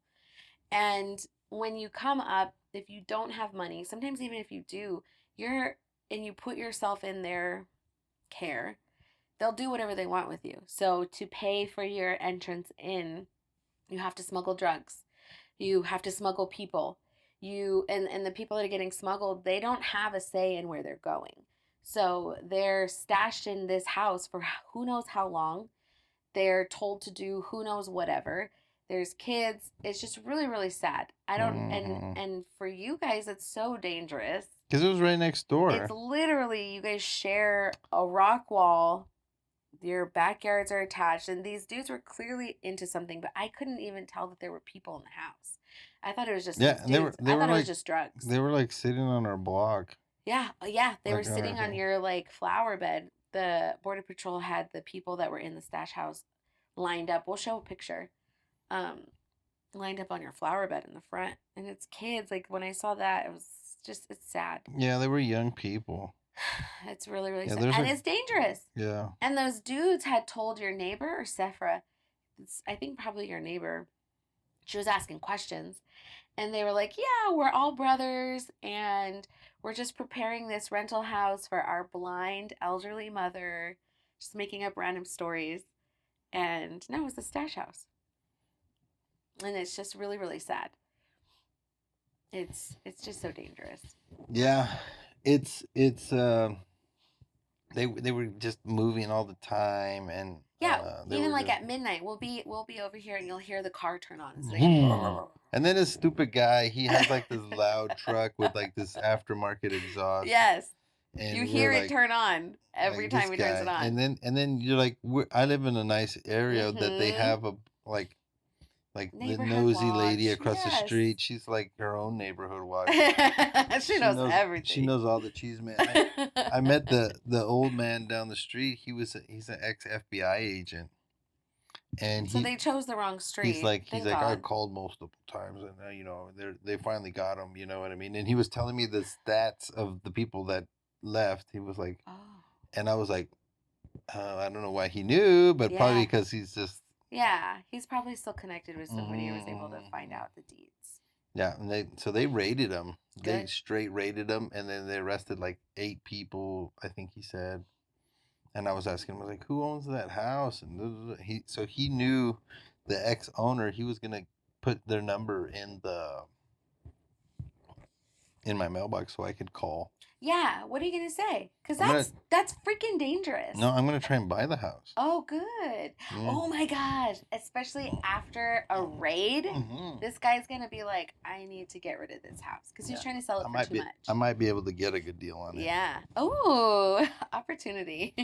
And when you come up, if you don't have money, sometimes even if you do, and you put yourself in their care, they'll do whatever they want with you. So to pay for your entrance in, you have to smuggle drugs. You have to smuggle people. And the people that are getting smuggled, they don't have a say in where they're going. So they're stashed in this house for who knows how long. They're told to do who knows whatever. There's kids. It's just really, really sad. I don't and for you guys, it's so dangerous. Because it was right next door. It's literally, you guys share a rock wall. Your backyards are attached, and these dudes were clearly into something, but I couldn't even tell that there were people in the house. I thought it was just dudes. I thought it was just drugs. They were like sitting on our block. Yeah, they were sitting on your like flower bed. The Border Patrol had the people that were in the stash house lined up. We'll show a picture. Lined up on your flower bed in the front, and it's kids. Like when I saw that, it's sad. Yeah, they were young people. It's really, really sad. And it's dangerous. Yeah. And those dudes had told your neighbor or Sephra, I think probably your neighbor, she was asking questions. And they were like, yeah, we're all brothers. And we're just preparing this rental house for our blind elderly mother. Just making up random stories. And no, it was the stash house. And it's just really, really sad. It's just so dangerous. Yeah. It's they were just moving all the time, and even like at midnight we'll be over here and you'll hear the car turn on. It's like, and then this stupid guy, he has like this loud truck with like this aftermarket exhaust. Yes, and you hear it turn on every time he turns it on. And then you're like, I live in a nice area that they have a like the nosy lady across the street. She's like her own neighborhood watch. she knows everything. She knows all the cheese man. I met the old man down the street. He's an ex FBI agent, and so they chose the wrong street. He's like I called multiple times, and they finally got him. You know what I mean? And he was telling me the stats of the people that left. He was like, and I was like, I don't know why he knew, but probably because he's just. Yeah, he's probably still connected with somebody who was able to find out the deeds. Yeah, and they raided him. Good. They straight raided him, and then they arrested like 8 people, I think he said. And I was asking him, I was like, who owns that house? And he knew the ex-owner. He was gonna put their number in my mailbox so I could call. Yeah, what are you going to say? Because that's freaking dangerous. No, I'm going to try and buy the house. Oh, good. Yeah. Oh, my gosh. Especially after a raid, this guy's going to be like, I need to get rid of this house. Because he's trying to sell it for too much. I might be able to get a good deal on it. Yeah. Oh, opportunity.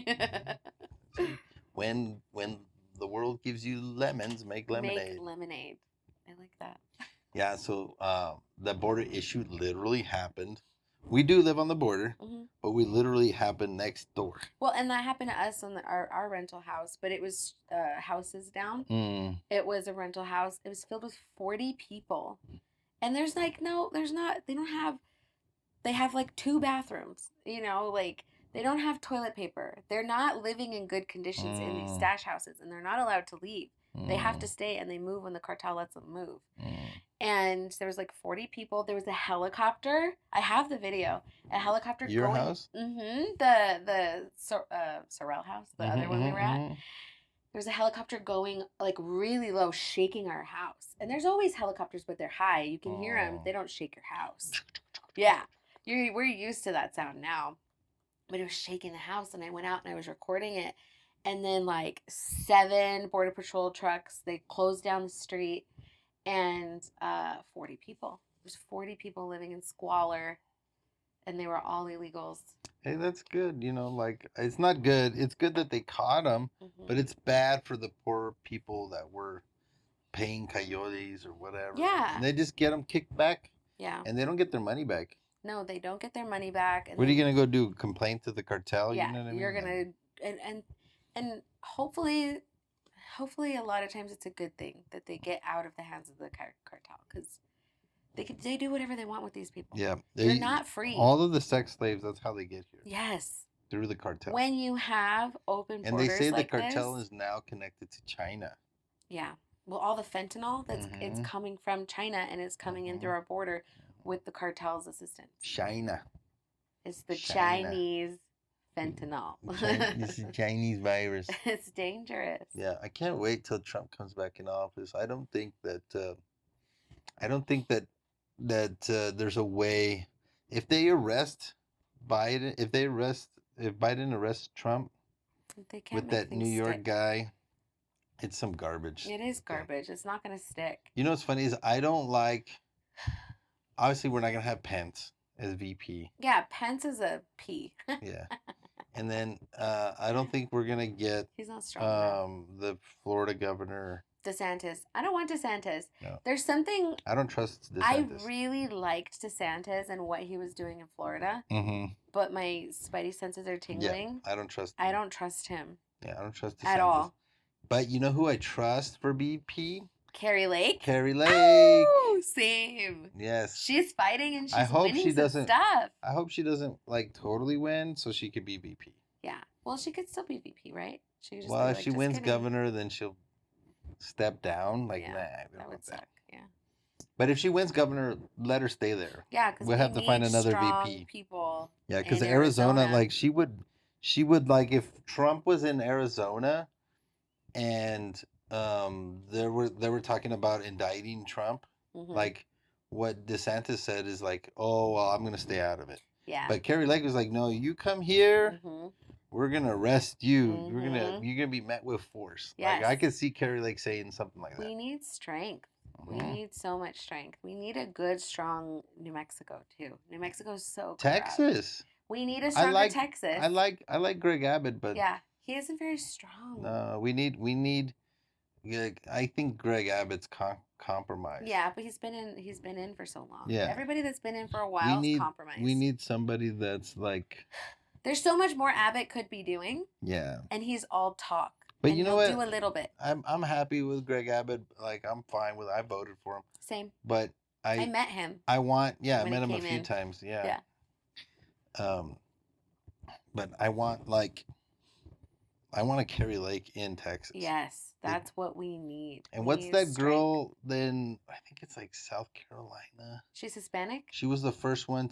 When the world gives you lemons, make lemonade. Make lemonade. I like that. Yeah, so the border issue literally happened. We do live on the border, but we literally happened next door. Well, and that happened to us on our rental house, but it was houses down. It was a rental house. It was filled with 40 people. And there's like, no, there's not. They have like 2 bathrooms, like they don't have toilet paper. They're not living in good conditions in these stash houses, and they're not allowed to leave. They have to stay, and they move when the cartel lets them move. And there was like 40 people. There was a helicopter. I have the video. A helicopter Your going. House? The Sorrel house, the other one we were at. There's a helicopter going like really low, shaking our house. And there's always helicopters, but they're high. You can hear them. They don't shake your house. Yeah. We're used to that sound now. But it was shaking the house, and I went out and I was recording it. And then like 7 Border Patrol trucks, they closed down the street, and 40 people. There's 40 people living in squalor, and they were all illegals. Hey, that's good. Like, it's not good. It's good that they caught them, but it's bad for the poor people that were paying coyotes or whatever. Yeah. And they just get them kicked back. Yeah. And they don't get their money back. No, they don't get their money back. And what are you going to go do? Complain to the cartel? Yeah, you know what I mean? You're going to... And hopefully a lot of times it's a good thing that they get out of the hands of the cartel, because they do whatever they want with these people. Yeah. They're not free. All of the sex slaves, that's how they get here. Yes. Through the cartel. When you have open borders, and they say like the cartel is now connected to China. Yeah. Well, all the fentanyl, it's coming from China, and it's coming in through our border with the cartel's assistance. China. It's the Chinese fentanyl. This is Chinese virus. It's dangerous. Yeah, I can't wait till Trump comes back in office. I don't think that there's a way. If they arrest Biden, if Biden arrests Trump They can't with make that things New York stick. guy, it's some garbage. It is garbage. It's not going to stick. You know what's funny is I don't like. Obviously, we're not gonna have Pence as VP. Yeah, Pence is a P. Yeah, and then I don't think we're gonna get He's not strong enough. the Florida governor. DeSantis. I don't want DeSantis. No. There's something. I don't trust DeSantis. I really liked DeSantis and what he was doing in Florida. Mm-hmm. But my spidey senses are tingling. Yeah, I don't trust. I don't trust him. Yeah, I don't trust DeSantis at all. But you know who I trust for VP? Carrie Lake. Carrie Lake. Oh, same. Yes. She's fighting and she's I hope winning she some doesn't. stuff. I hope she doesn't like totally win, so she could be VP. Yeah. Well, she could still be VP, right? She could just Well, be if like, she just wins kidding. governor, then she'll step down. Like, Yeah, nah, we don't that would want suck. that. Yeah. But if she wins governor, let her stay there. Yeah, because we'll have to find another strong VP. People. Yeah, because in Arizona, like she would like if Trump was in Arizona, and they were talking about indicting Trump. Mm-hmm. Like what DeSantis said is like, oh well, I'm gonna stay out of it. Yeah. But Carrie Lake was like, no, you come here. Mm-hmm. We're gonna arrest you. Mm-hmm. You're gonna be met with force. Yes. Like I could see Carrie Lake saying something like that. We need strength. Mm-hmm. We need so much strength. We need a good, strong New Mexico too. New Mexico's so Texas. Corrupt. We need a stronger Texas. I like Greg Abbott, but yeah, he isn't very strong. No, we need. Yeah, I think Greg Abbott's compromised. Yeah, but he's been in for so long. Yeah. Everybody that's been in for a while is compromised. We need somebody that's like. There's so much more Abbott could be doing. Yeah. And he's all talk. But you know what? Do a little bit. I'm happy with Greg Abbott. Like I'm fine with. I voted for him. Same. But I met him. I met him a few times. Yeah. Yeah. But I want a Carrie Lake in Texas. Yes, that's what we need. And what's that girl then? I think it's like South Carolina. She's Hispanic? She was the first one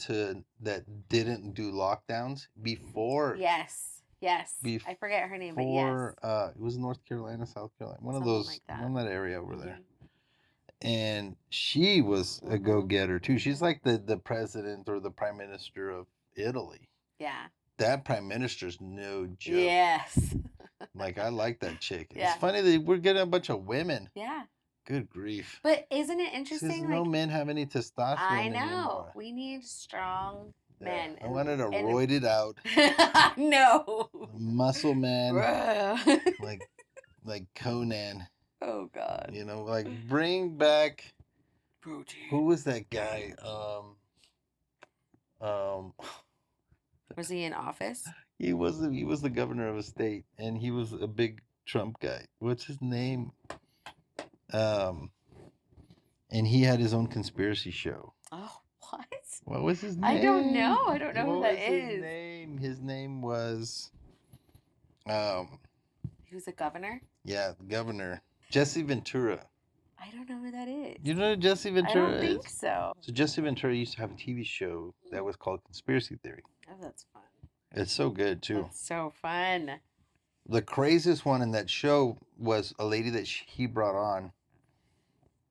that didn't do lockdowns before. Yes. I forget her name, but yes. It was North Carolina, South Carolina. One Something of those, like that. one that area over there. Mm-hmm. And she was a go-getter too. She's like the president or the prime minister of Italy. Yeah. That prime minister's no joke. Yes. Like, I like that chick. Yeah. It's funny that we're getting a bunch of women. Yeah. Good grief. But isn't it interesting? No men have any testosterone I know. anymore. We need strong men. I wanted a roided out. No. Muscle man. like Conan. Oh, God. You know, like, bring back... Protein. Who was that guy? Was he in office? He was the governor of a state, and he was a big Trump guy. What's his name? And he had his own conspiracy show. Oh, what? What was his name? I don't know. I don't know who that is. His name? His name was. He was a governor. Yeah, the governor, Jesse Ventura. I don't know who that is. You know who Jesse Ventura is? I don't think so. So Jesse Ventura used to have a TV show that was called Conspiracy Theory. Oh, that's fun. It's so good too. That's so fun. The craziest one in that show was a lady that he brought on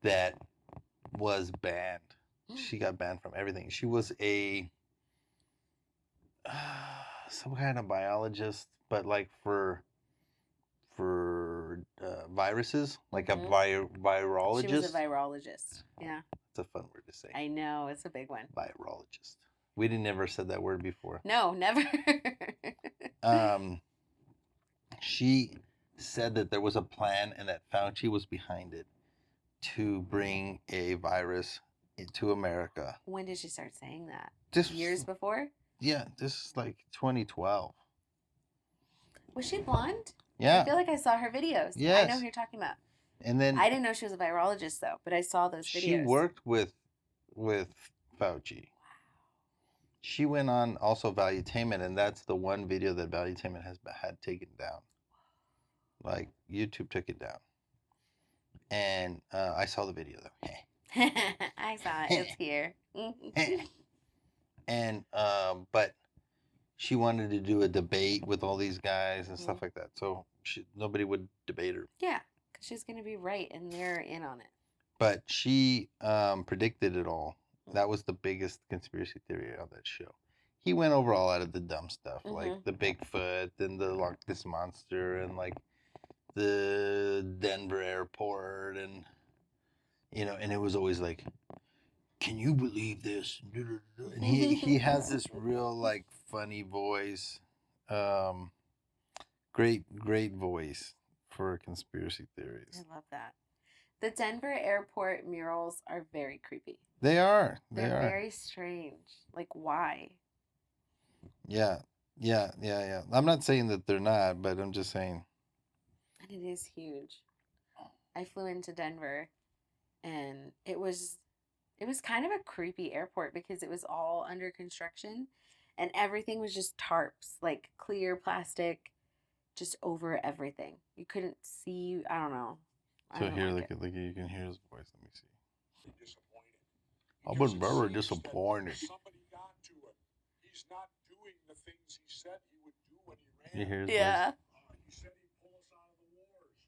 that was banned. She got banned from everything. She was a some kind of biologist, but like for viruses, like a virologist. She was a virologist. Yeah. It's a fun word to say. I know. It's a big one. Virologist. We never said that word before. No, never. She said that there was a plan and that Fauci was behind it to bring a virus into America. When did she start saying that? This years before? Yeah, this is like 2012. Was she blonde? Yeah. I feel like I saw her videos. Yes. I know who you're talking about. And then I didn't know she was a virologist though, but I saw those videos. She worked with Fauci. She went on also Valuetainment, and that's the one video that Valuetainment had taken down. Like, YouTube took it down. And I saw the video, though. I saw it. It's here. And, but she wanted to do a debate with all these guys and stuff like that. So nobody would debate her. Yeah, because she's going to be right, and they're in on it. But she predicted it all. That was the biggest conspiracy theory on that show. He went over all out of the dumb stuff, like the Bigfoot and the Loch Ness Monster and like the Denver airport and, you know, and it was always like, can you believe this? And he has this real like funny voice, great voice for conspiracy theories. I love that. The Denver airport murals are very creepy. They are. They're very strange. Like, why? Yeah. I'm not saying that they're not, but I'm just saying. And it is huge. I flew into Denver, and it was kind of a creepy airport because it was all under construction, and everything was just tarps, like clear plastic, just over everything. You couldn't see. I don't know. So here, look, you can hear his voice. Let me see. I've been very disappointed. Somebody got to it. He's not doing the things he said he would do when he ran. You hear his voice? He said he'd pull us out of the wars.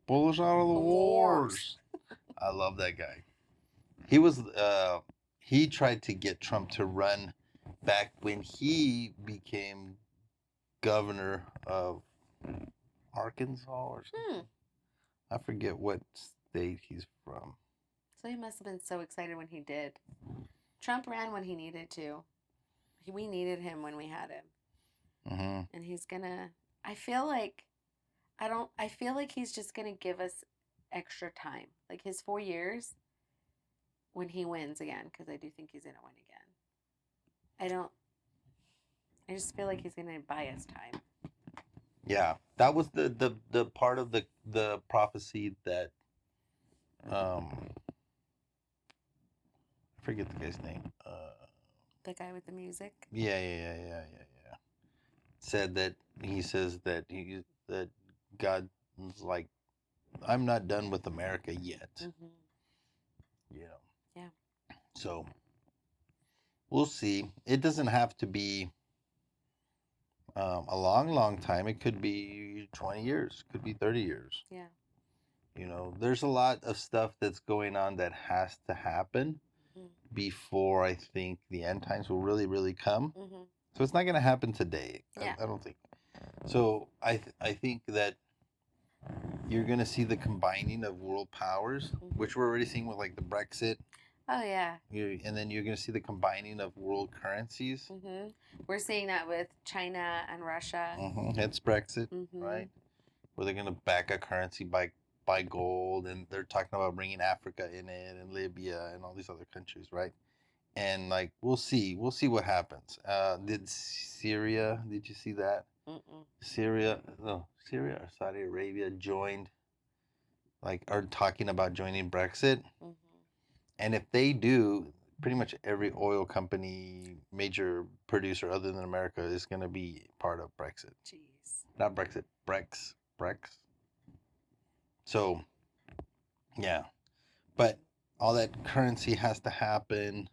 Pull us out of the wars. I love that guy. He was. He tried to get Trump to run back when he became governor of Arkansas or something. I forget what state he's from. So he must have been so excited when he did. Trump ran when he needed to. We needed him when we had him. And he's gonna. I feel like he's just gonna give us extra time, like his 4 years. When he wins again, because I do think he's gonna win again. I just feel like he's gonna buy us time. Yeah, that was the part of the prophecy that I forget the guy's name. The guy with the music. Yeah. Said that he says that that God's like, I'm not done with America yet. You know. Yeah. So we'll see. It doesn't have to be a long time. It could be 20 years. Could be 30 years. Yeah. You know, there's a lot of stuff that's going on that has to happen before I think the end times will really come. So it's not going to happen today. Yeah. I don't think. So I think that you're going to see the combining of world powers, which we're already seeing with like the Brexit. Oh, yeah. And then you're going to see the combining of world currencies. We're seeing that with China and Russia. It's Brexit, right? Where they're going to back a currency by gold, and they're talking about bringing Africa in it, and Libya, and all these other countries, right? And like, we'll see what happens. Did you see that? Syria or Saudi Arabia joined, like, are talking about joining Brexit. And if they do, pretty much every oil company, major producer other than America is going to be part of Brexit. Jeez. Not Brexit, Brex. So, yeah. But all that currency has to happen,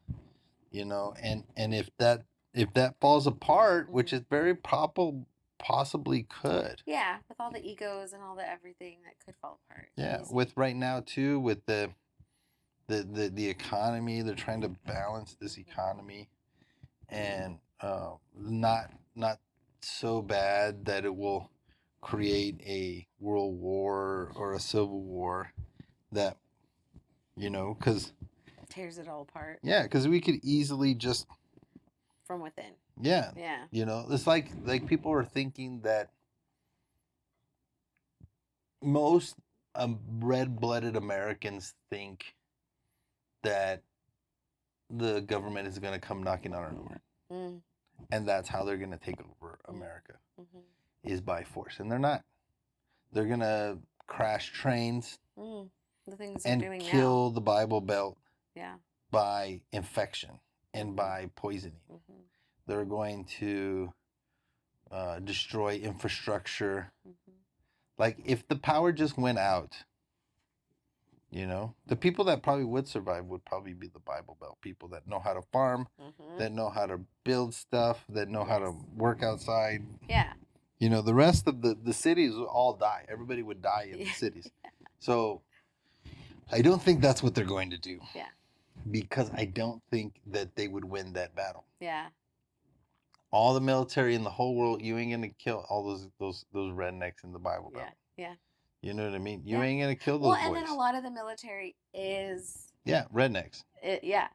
you know, and if that falls apart, which is very possibly could. Yeah, with all the egos and all the everything that could fall apart. Yeah, with right now too, with the economy, they're trying to balance this economy, and not so bad that it will create a world war or a civil war that, you know, because tears it all apart. Yeah, because we could easily just from within. Yeah. Yeah. You know, it's like people are thinking that most red-blooded Americans think that the government is going to come knocking on our door. And that's how they're going to take over America, is by force. And they're not. They're going to crash trains the things and they're doing kill now. the Bible Belt Yeah. by infection and by poisoning. They're going to destroy infrastructure. Like, if the power just went out You know, the people that probably would survive would probably be the Bible Belt people that know how to farm, that know how to build stuff, that know how to work outside. Yeah. You know, the rest of the cities would all die. Everybody would die in the cities. So I don't think that's what they're going to do. Yeah. Because I don't think that they would win that battle. Yeah. All the military in the whole world, you ain't gonna kill all those rednecks in the Bible Belt. Yeah. You know what I mean? You ain't gonna kill those boys. And then a lot of the military is rednecks.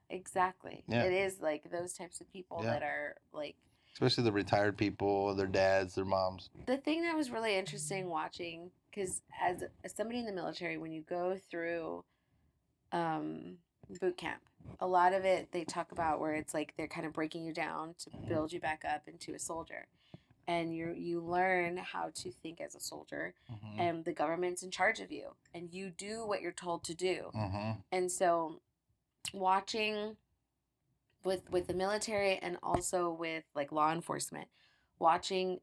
Exactly. Yeah. It is like those types of people that are like, especially the retired people, their dads, their moms. The thing that was really interesting watching, because as somebody in the military, when you go through boot camp, a lot of it they talk about where it's like they're kind of breaking you down to build you back up into a soldier, and you learn how to think as a soldier, and the government's in charge of you, and you do what you're told to do. And so watching with the military and also with like law enforcement, watching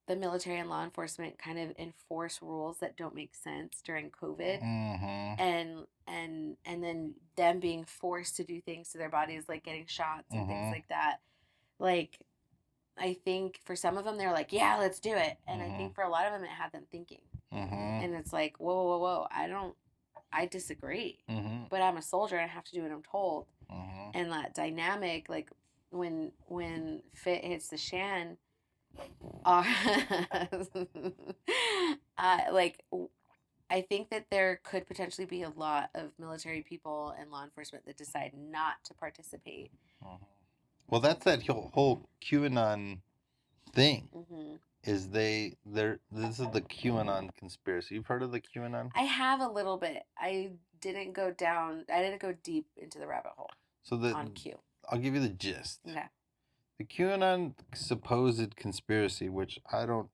the military and law enforcement kind of enforce rules that don't make sense during COVID, and then them being forced to do things to their bodies, like getting shots and things like that. Like, I think for some of them they're like, yeah, let's do it, and I think for a lot of them it had them thinking, and it's like, whoa, I disagree, but I'm a soldier and I have to do what I'm told, and that dynamic, like when fit hits the shan. Like, I think that there could potentially be a lot of military people and law enforcement that decide not to participate. Well, that's that whole QAnon thing. Is this is the QAnon conspiracy. You've heard of the QAnon? I have a little bit. I didn't go deep into the rabbit hole. So on Q. I'll give you the gist. Okay. The QAnon supposed conspiracy, which I don't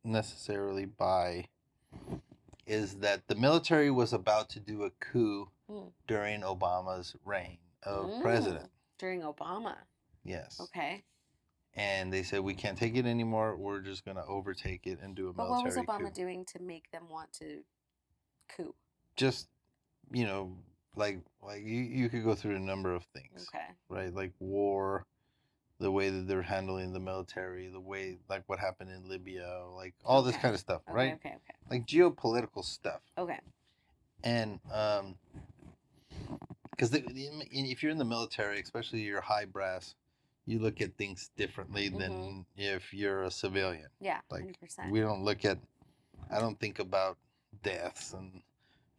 necessarily buy, is that the military was about to do a coup during Obama's reign of president. During Obama? Yes. Okay. And they said, we can't take it anymore. We're just going to overtake it and do a military coup. But what was Obama doing to make them want to coup? Just, like you could go through a number of things. Okay. Right? Like war, the way that they're handling the military, the way, like what happened in Libya, like all this kind of stuff, right? Okay. Like geopolitical stuff. Okay. And because if you're in the military, especially you're high brass, you look at things differently than if you're a civilian. Yeah, like 100%. I don't think about deaths and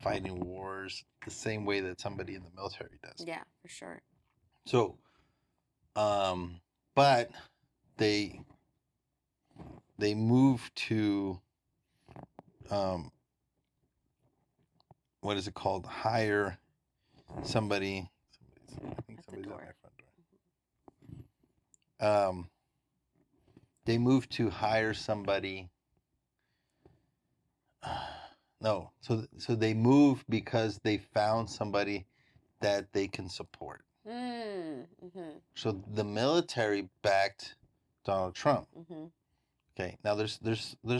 fighting wars the same way that somebody in the military does. Yeah, for sure. So, but they moved to what is it called? Hire somebody. I think somebody's at my front door. They moved to hire somebody. No, so they moved because they found somebody that they can support. So the military backed Donald Trump. Okay, now there's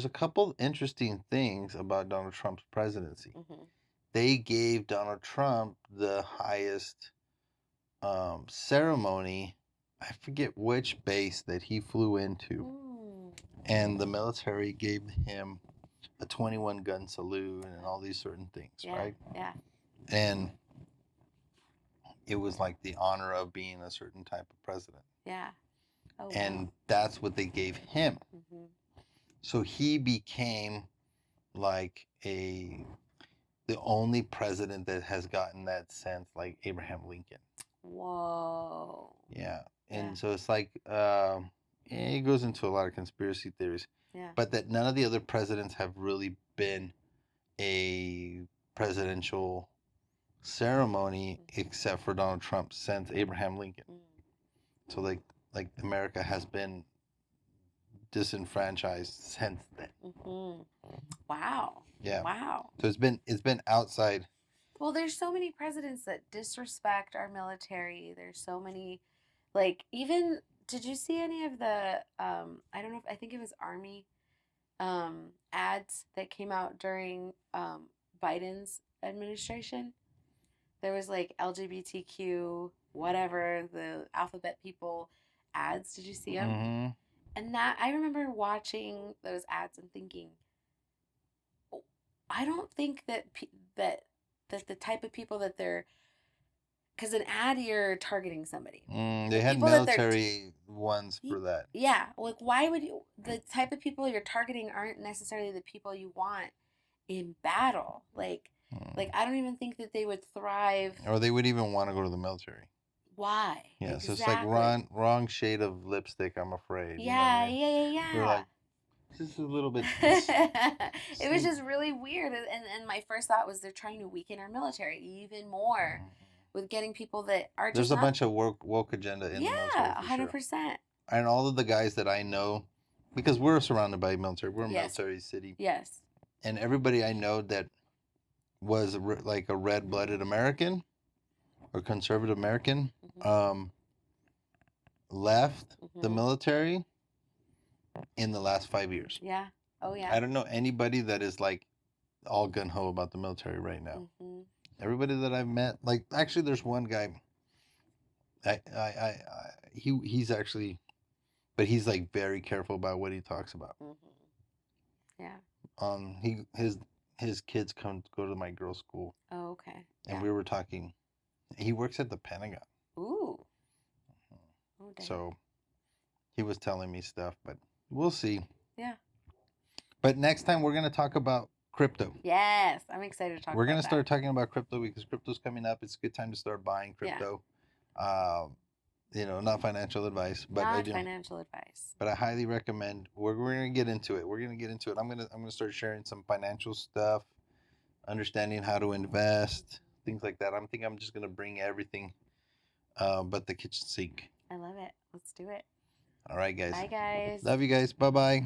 a couple interesting things about Donald Trump's presidency. They gave Donald Trump the highest ceremony. I forget which base that he flew into, and the military gave him a 21 gun salute and all these certain things, right? Yeah. And it was like the honor of being a certain type of president. Yeah. Oh, and that's what they gave him. So he became like the only president that has gotten that sense, like Abraham Lincoln. Whoa. Yeah. And so it's like, it goes into a lot of conspiracy theories. Yeah. But that none of the other presidents have really been a presidential ceremony except for Donald Trump since Abraham Lincoln. So like America has been disenfranchised since then. Wow. Yeah. Wow. So it's been outside. Well, there's so many presidents that disrespect our military. There's so many, like, even, did you see any of the I don't know, I think it was Army ads that came out during Biden's administration. There was like LGBTQ, whatever, the alphabet people ads. Did you see them? Mm-hmm. And that, I remember watching those ads and thinking, oh, I don't think that the type of people that they're, because an ad, you're targeting somebody. They had military ones for that. Yeah. Like, why would you, the type of people you're targeting aren't necessarily the people you want in battle. Like, I don't even think that they would thrive. Or they would even want to go to the military. Why? Yeah, exactly. So it's like wrong shade of lipstick, I'm afraid. Yeah, you know what I mean? yeah. You're like, this is a little bit... It was just really weird. And my first thought was they're trying to weaken our military even more with getting people that are just There's a bunch of woke agenda in the military. Yeah, 100%. Sure. And all of the guys that I know, because we're surrounded by military. We're a military city. Yes. And everybody I know that was like a red-blooded American or conservative American left the military in the last 5 years. Yeah. Oh, yeah. I don't know anybody that is like all gung-ho about the military right now. Everybody that I've met, like, actually there's one guy, he's actually, but he's like very careful about what he talks about. Yeah. His kids go to my girls' school. Oh, okay. And we were talking. He works at the Pentagon. Ooh. Oh, dang. So he was telling me stuff, but we'll see. Yeah. But next time we're gonna talk about crypto. Yes, I'm excited to talk. We're gonna start talking about crypto because crypto's coming up. It's a good time to start buying crypto. Yeah. Not financial advice, but financial advice. But I highly recommend. We're gonna get into it. I'm gonna start sharing some financial stuff, understanding how to invest, things like that. I'm just gonna bring everything, but the kitchen sink. I love it. Let's do it. All right, guys. Bye, guys. Love you guys. Bye bye.